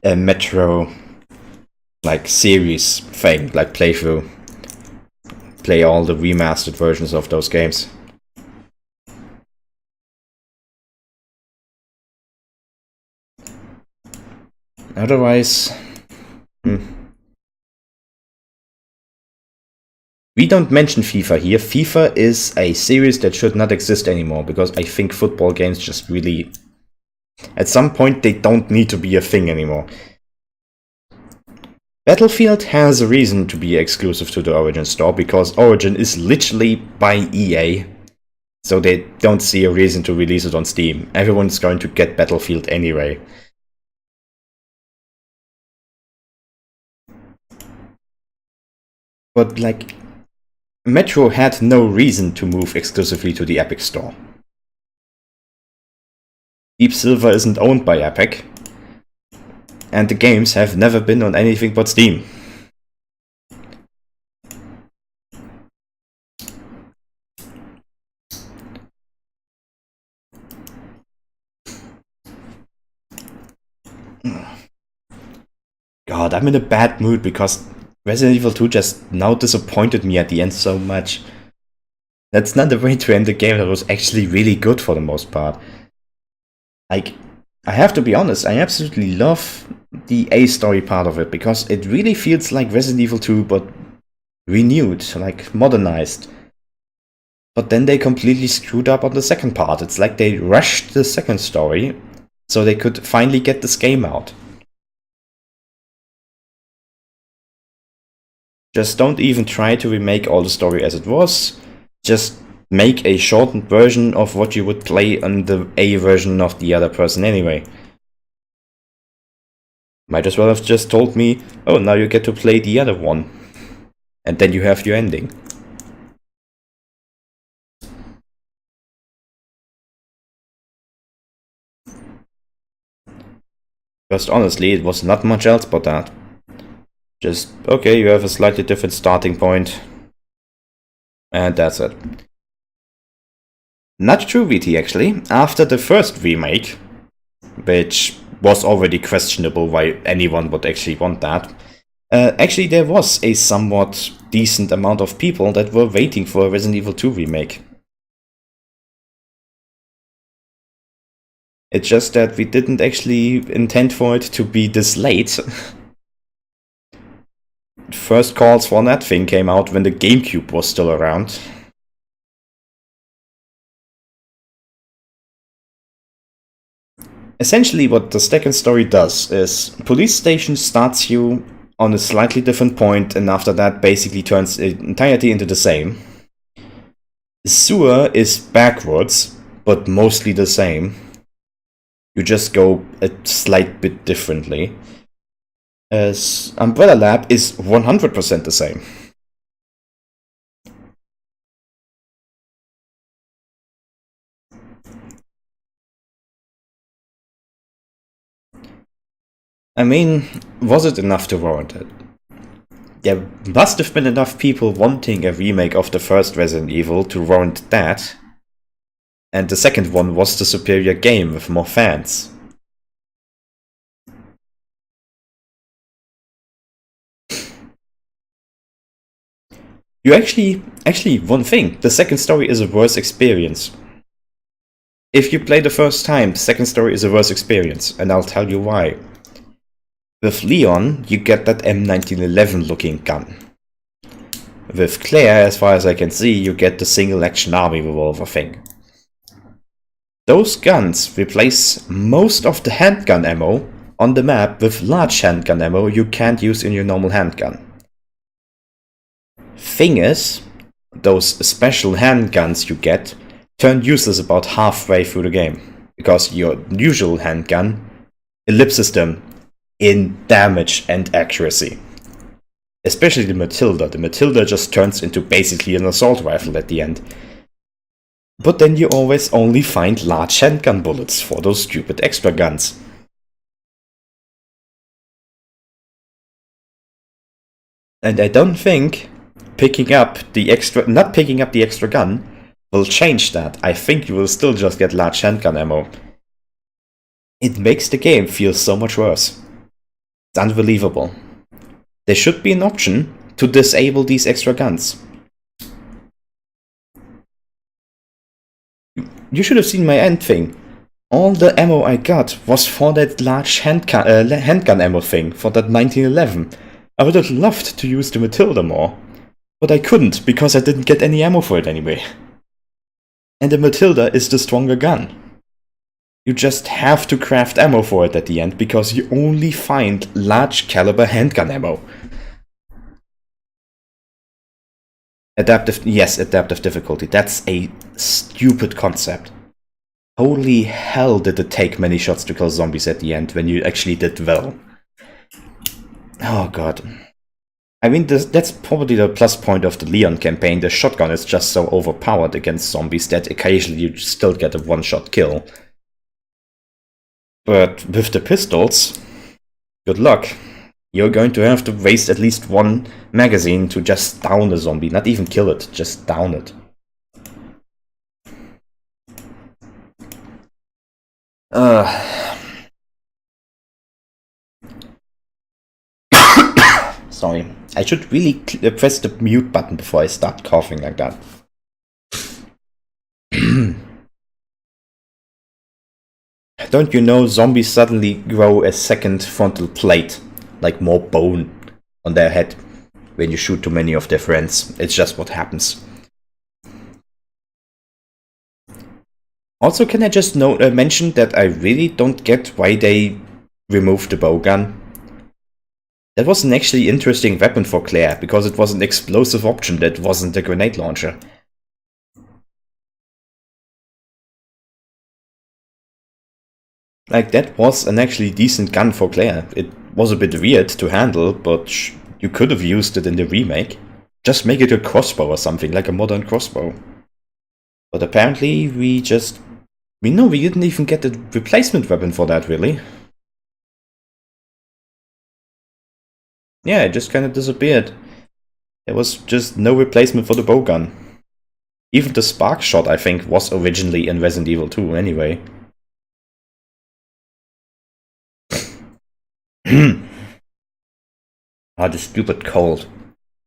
[SPEAKER 1] a Metro like series thing, like playthrough. Play all the remastered versions of those games. Otherwise, we don't mention FIFA here. FIFA is a series that should not exist anymore, because I think football games just really... At some point, they don't need to be a thing anymore. Battlefield has a reason to be exclusive to the Origin store, because Origin is literally by EA. So they don't see a reason to release it on Steam. Everyone's going to get Battlefield anyway. But like, Metro had no reason to move exclusively to the Epic store. Deep Silver isn't owned by Epic, and the games have never been on anything but Steam. God, I'm in a bad mood because Resident Evil 2 just now disappointed me at the end so much. That's not the way to end a game that was actually really good for the most part. Like, I have to be honest, I absolutely love the A-story part of it, because it really feels like Resident Evil 2, but renewed, like modernized. But then they completely screwed up on the second part. It's like they rushed the second story, so they could finally get this game out. Just don't even try to remake all the story as it was. Just make a shortened version of what you would play on the A version of the other person anyway. Might as well have just told me, oh, now you get to play the other one. And then you have your ending. Just honestly, it was not much else but that. Just, okay, you have a slightly different starting point. And that's it. Not true, VT, actually. After the first remake, which was already questionable why anyone would actually want that, actually there was a somewhat decent amount of people that were waiting for a Resident Evil 2 remake. It's just that we didn't actually intend for it to be this late. First calls for that thing came out when the GameCube was still around. Essentially what the second story does is police station starts you on a slightly different point, and after that basically turns it entirely into the same. Sewer is backwards, but mostly the same. You just go a slight bit differently. As Umbrella Lab is 100% the same. I mean, was it enough to warrant it? There must have been enough people wanting a remake of the first Resident Evil to warrant that. And the second one was the superior game with more fans. You actually, one thing, the second story is a worse experience. If you play the first time, the second story is a worse experience, and I'll tell you why. With Leon, you get that M1911 looking gun. With Claire, as far as I can see, you get the single action army revolver thing. Those guns replace most of the handgun ammo on the map with large handgun ammo you can't use in your normal handgun. Thing is, those special handguns you get turn useless about halfway through the game, because your usual handgun ellipses them in damage and accuracy. Especially the Matilda. The Matilda just turns into basically an assault rifle at the end. But then you always only find large handgun bullets for those stupid extra guns. And I don't think not picking up the extra gun will change that. I think you will still just get large handgun ammo. It makes the game feel so much worse. It's unbelievable. There should be an option to disable these extra guns. You should have seen my end thing. All the ammo I got was for that large handgun ammo thing, for that 1911. I would have loved to use the Matilda more, but I couldn't because I didn't get any ammo for it anyway. And the Matilda is the stronger gun. You just have to craft ammo for it at the end because you only find large caliber handgun ammo. Adaptive difficulty. That's a stupid concept. Holy hell did it take many shots to kill zombies at the end when you actually did well. Oh god. I mean, that's probably the plus point of the Leon campaign. The shotgun is just so overpowered against zombies that occasionally you still get a one-shot kill. But with the pistols, good luck. You're going to have to waste at least one magazine to just down a zombie. Not even kill it, just down it. Sorry. I should really press the mute button before I start coughing like that. Don't you know zombies suddenly grow a second frontal plate, like more bone on their head when you shoot too many of their friends? It's just what happens. Also, can I just mention that I really don't get why they removed the bowgun? That was an actually interesting weapon for Claire, because it was an explosive option that wasn't a grenade launcher. Like, that was an actually decent gun for Claire. It was a bit weird to handle, but you could have used it in the remake. Just make it a crossbow or something, like a modern crossbow. But apparently we didn't even get a replacement weapon for that, really. Yeah, it just kind of disappeared. There was just no replacement for the bowgun. Even the spark shot, I think, was originally in Resident Evil 2 anyway. The stupid cold.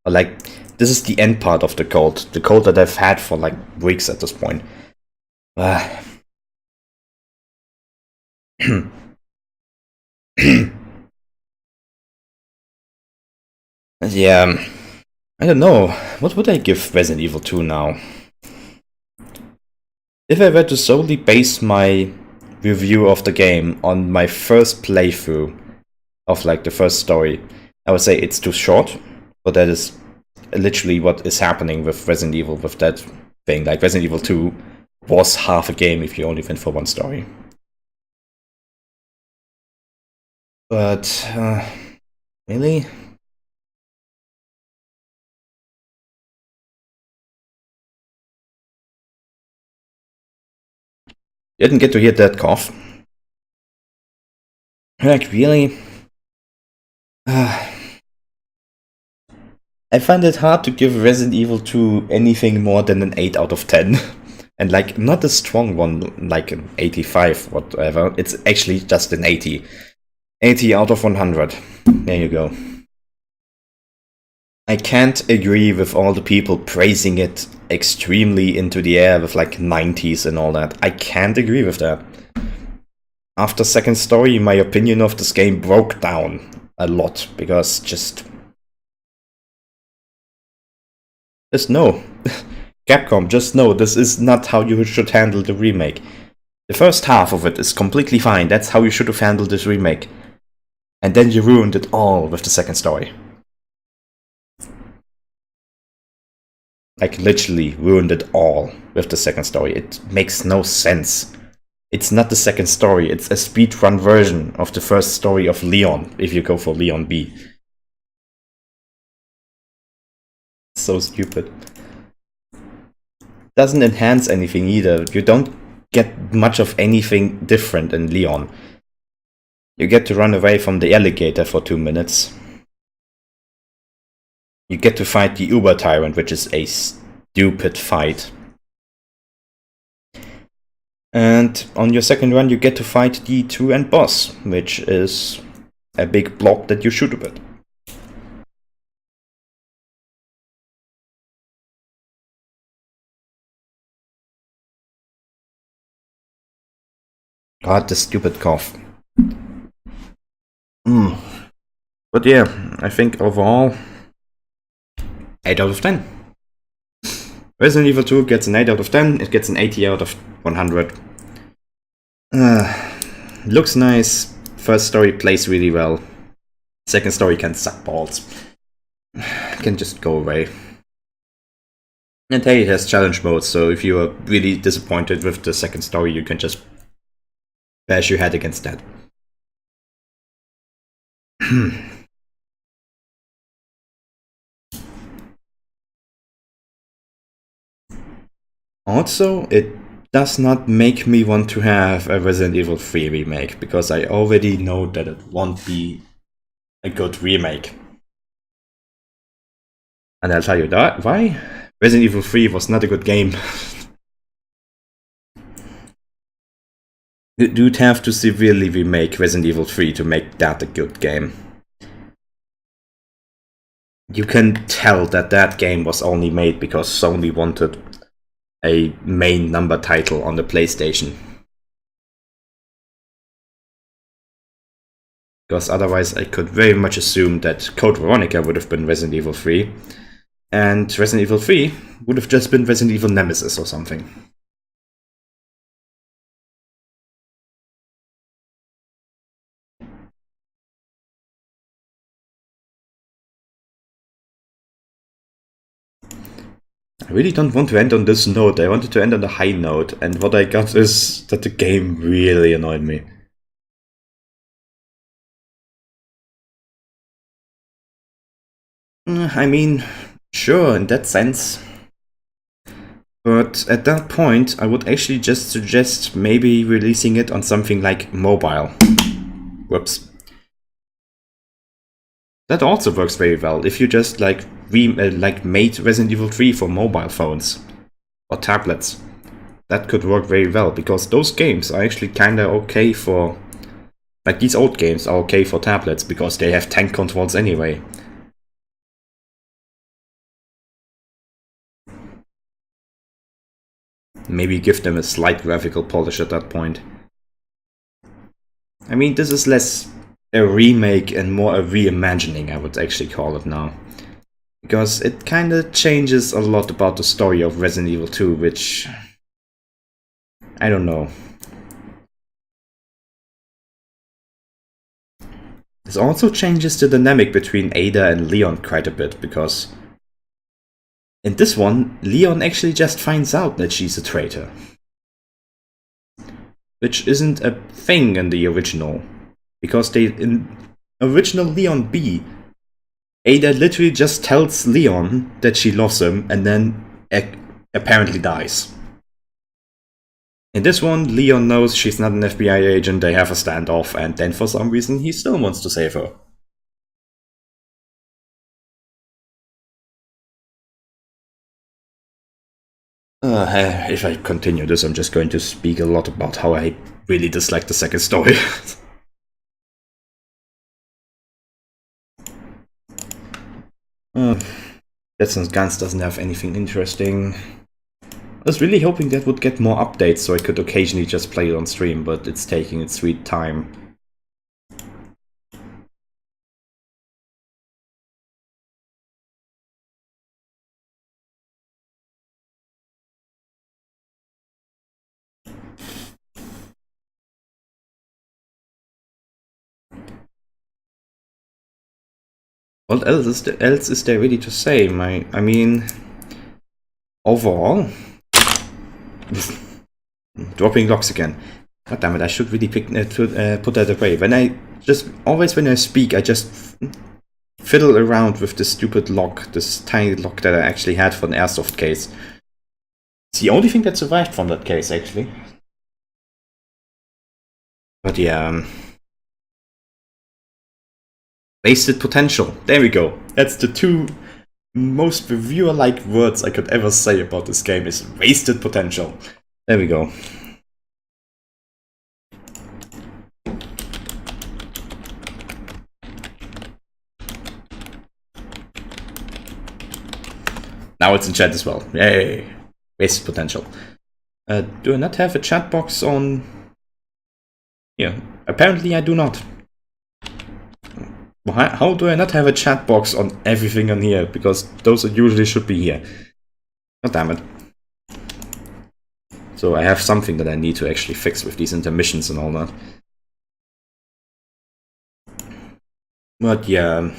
[SPEAKER 1] Like, this is the end part of the cold. The cold that I've had for like weeks at this point. Yeah, I don't know. What would I give Resident Evil 2 now? If I were to solely base my review of the game on my first playthrough of like the first story, I would say it's too short, but that is literally what is happening with Resident Evil with that thing. Like, Resident Evil 2 was half a game if you only went for one story. But, really? Didn't get to hear that cough. Like, really? I find it hard to give Resident Evil 2 anything more than an 8 out of 10. And like, not a strong one, like an 85, whatever. It's actually just an 80. 80 out of 100. There you go. I can't agree with all the people praising it extremely into the air with like 90s and all that. I can't agree with that. After second story, my opinion of this game broke down a lot, because just no. Capcom, just know this is not how you should handle the remake. The first half of it is completely fine. That's how you should have handled this remake. And then you ruined it all with the second story. Like, literally ruined it all with the second story. It makes no sense. It's not the second story, it's a speedrun version of the first story of Leon, if you go for Leon B. So stupid. Doesn't enhance anything either. You don't get much of anything different in Leon. You get to run away from the alligator for 2 minutes. You get to fight the Uber Tyrant, which is a stupid fight. And on your second run you get to fight the two-end boss, which is a big blob that you shoot a bit. God, the stupid cough. But yeah, I think overall 8 out of 10. Resident Evil 2 gets an 8 out of 10, it gets an 80 out of 100. Looks nice, first story plays really well, second story can suck balls. Can just go away. And hey, it has challenge mode, so if you are really disappointed with the second story, you can just bash your head against that. Also, it does not make me want to have a Resident Evil 3 remake, because I already know that it won't be a good remake. And I'll tell you that why. Resident Evil 3 was not a good game. You'd have to severely remake Resident Evil 3 to make that a good game. You can tell that that game was only made because Sony wanted a main number title on the PlayStation. Because otherwise I could very much assume that Code Veronica would have been Resident Evil 3, and Resident Evil 3 would have just been Resident Evil Nemesis or something. I really don't want to end on this note, I wanted to end on a high note, and what I got is that the game really annoyed me. I mean, sure, in that sense. But at that point, I would actually just suggest maybe releasing it on something like mobile. Whoops. That also works very well if you just like made Resident Evil 3 for mobile phones or tablets. That could work very well, because those games are actually kinda okay for, like, these old games are okay for tablets because they have tank controls anyway. Maybe give them a slight graphical polish at that point. I mean, this is less a remake and more a reimagining, I would actually call it now. Because it kinda changes a lot about the story of Resident Evil 2, which... I don't know. This also changes the dynamic between Ada and Leon quite a bit, because... in this one, Leon actually just finds out that she's a traitor. Which isn't a thing in the original. Because in original Leon B, Ada literally just tells Leon that she loves him and then apparently dies. In this one, Leon knows she's not an FBI agent, they have a standoff, and then for some reason he still wants to save her. If I continue this, I'm just going to speak a lot about how I really dislike the second story. Deaths and Guns doesn't have anything interesting. I was really hoping that would get more updates so I could occasionally just play it on stream, but it's taking its sweet time. What else is there really to say? I mean, overall, dropping locks again. God damn it, I should really put that away. When I speak, I just fiddle around with this stupid lock, this tiny lock that I actually had for an airsoft case. It's the only thing that survived from that case, actually. But yeah, wasted potential. There we go. That's the two most reviewer-like words I could ever say about this game, is wasted potential. There we go. Now it's in chat as well. Yay! Wasted potential. Do I not have a chat box on... Yeah, apparently I do not. How do I not have a chat box on everything on here? Because those usually should be here. God damn it. So I have something that I need to actually fix with these intermissions and all that. But yeah,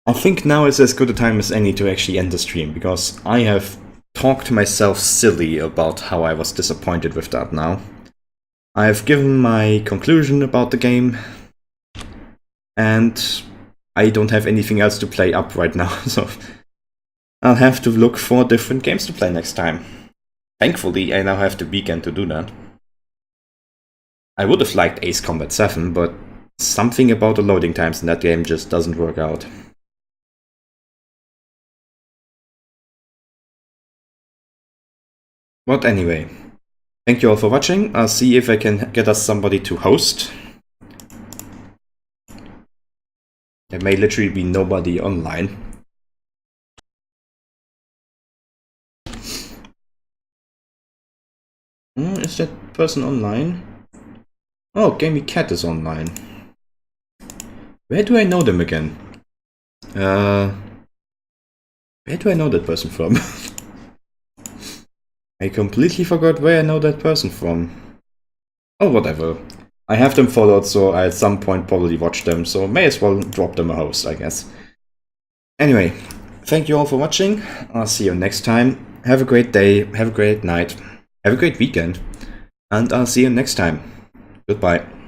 [SPEAKER 1] I think now is as good a time as any to actually end the stream, because I have talked myself silly about how I was disappointed with that now. I have given my conclusion about the game, and I don't have anything else to play up right now, so I'll have to look for different games to play next time. Thankfully, I now have the weekend to do that. I would have liked Ace Combat 7, but something about the loading times in that game just doesn't work out. But anyway, thank you all for watching. I'll see if I can get us somebody to host. There may literally be nobody online. Is that person online? Oh, Gamey Cat is online. Where do I know them again? Where do I know that person from? I completely forgot where I know that person from. Oh, whatever. I have them followed, so I at some point probably watch them, so may as well drop them a host, I guess. Anyway, thank you all for watching. I'll see you next time. Have a great day, have a great night, have a great weekend, and I'll see you next time. Goodbye.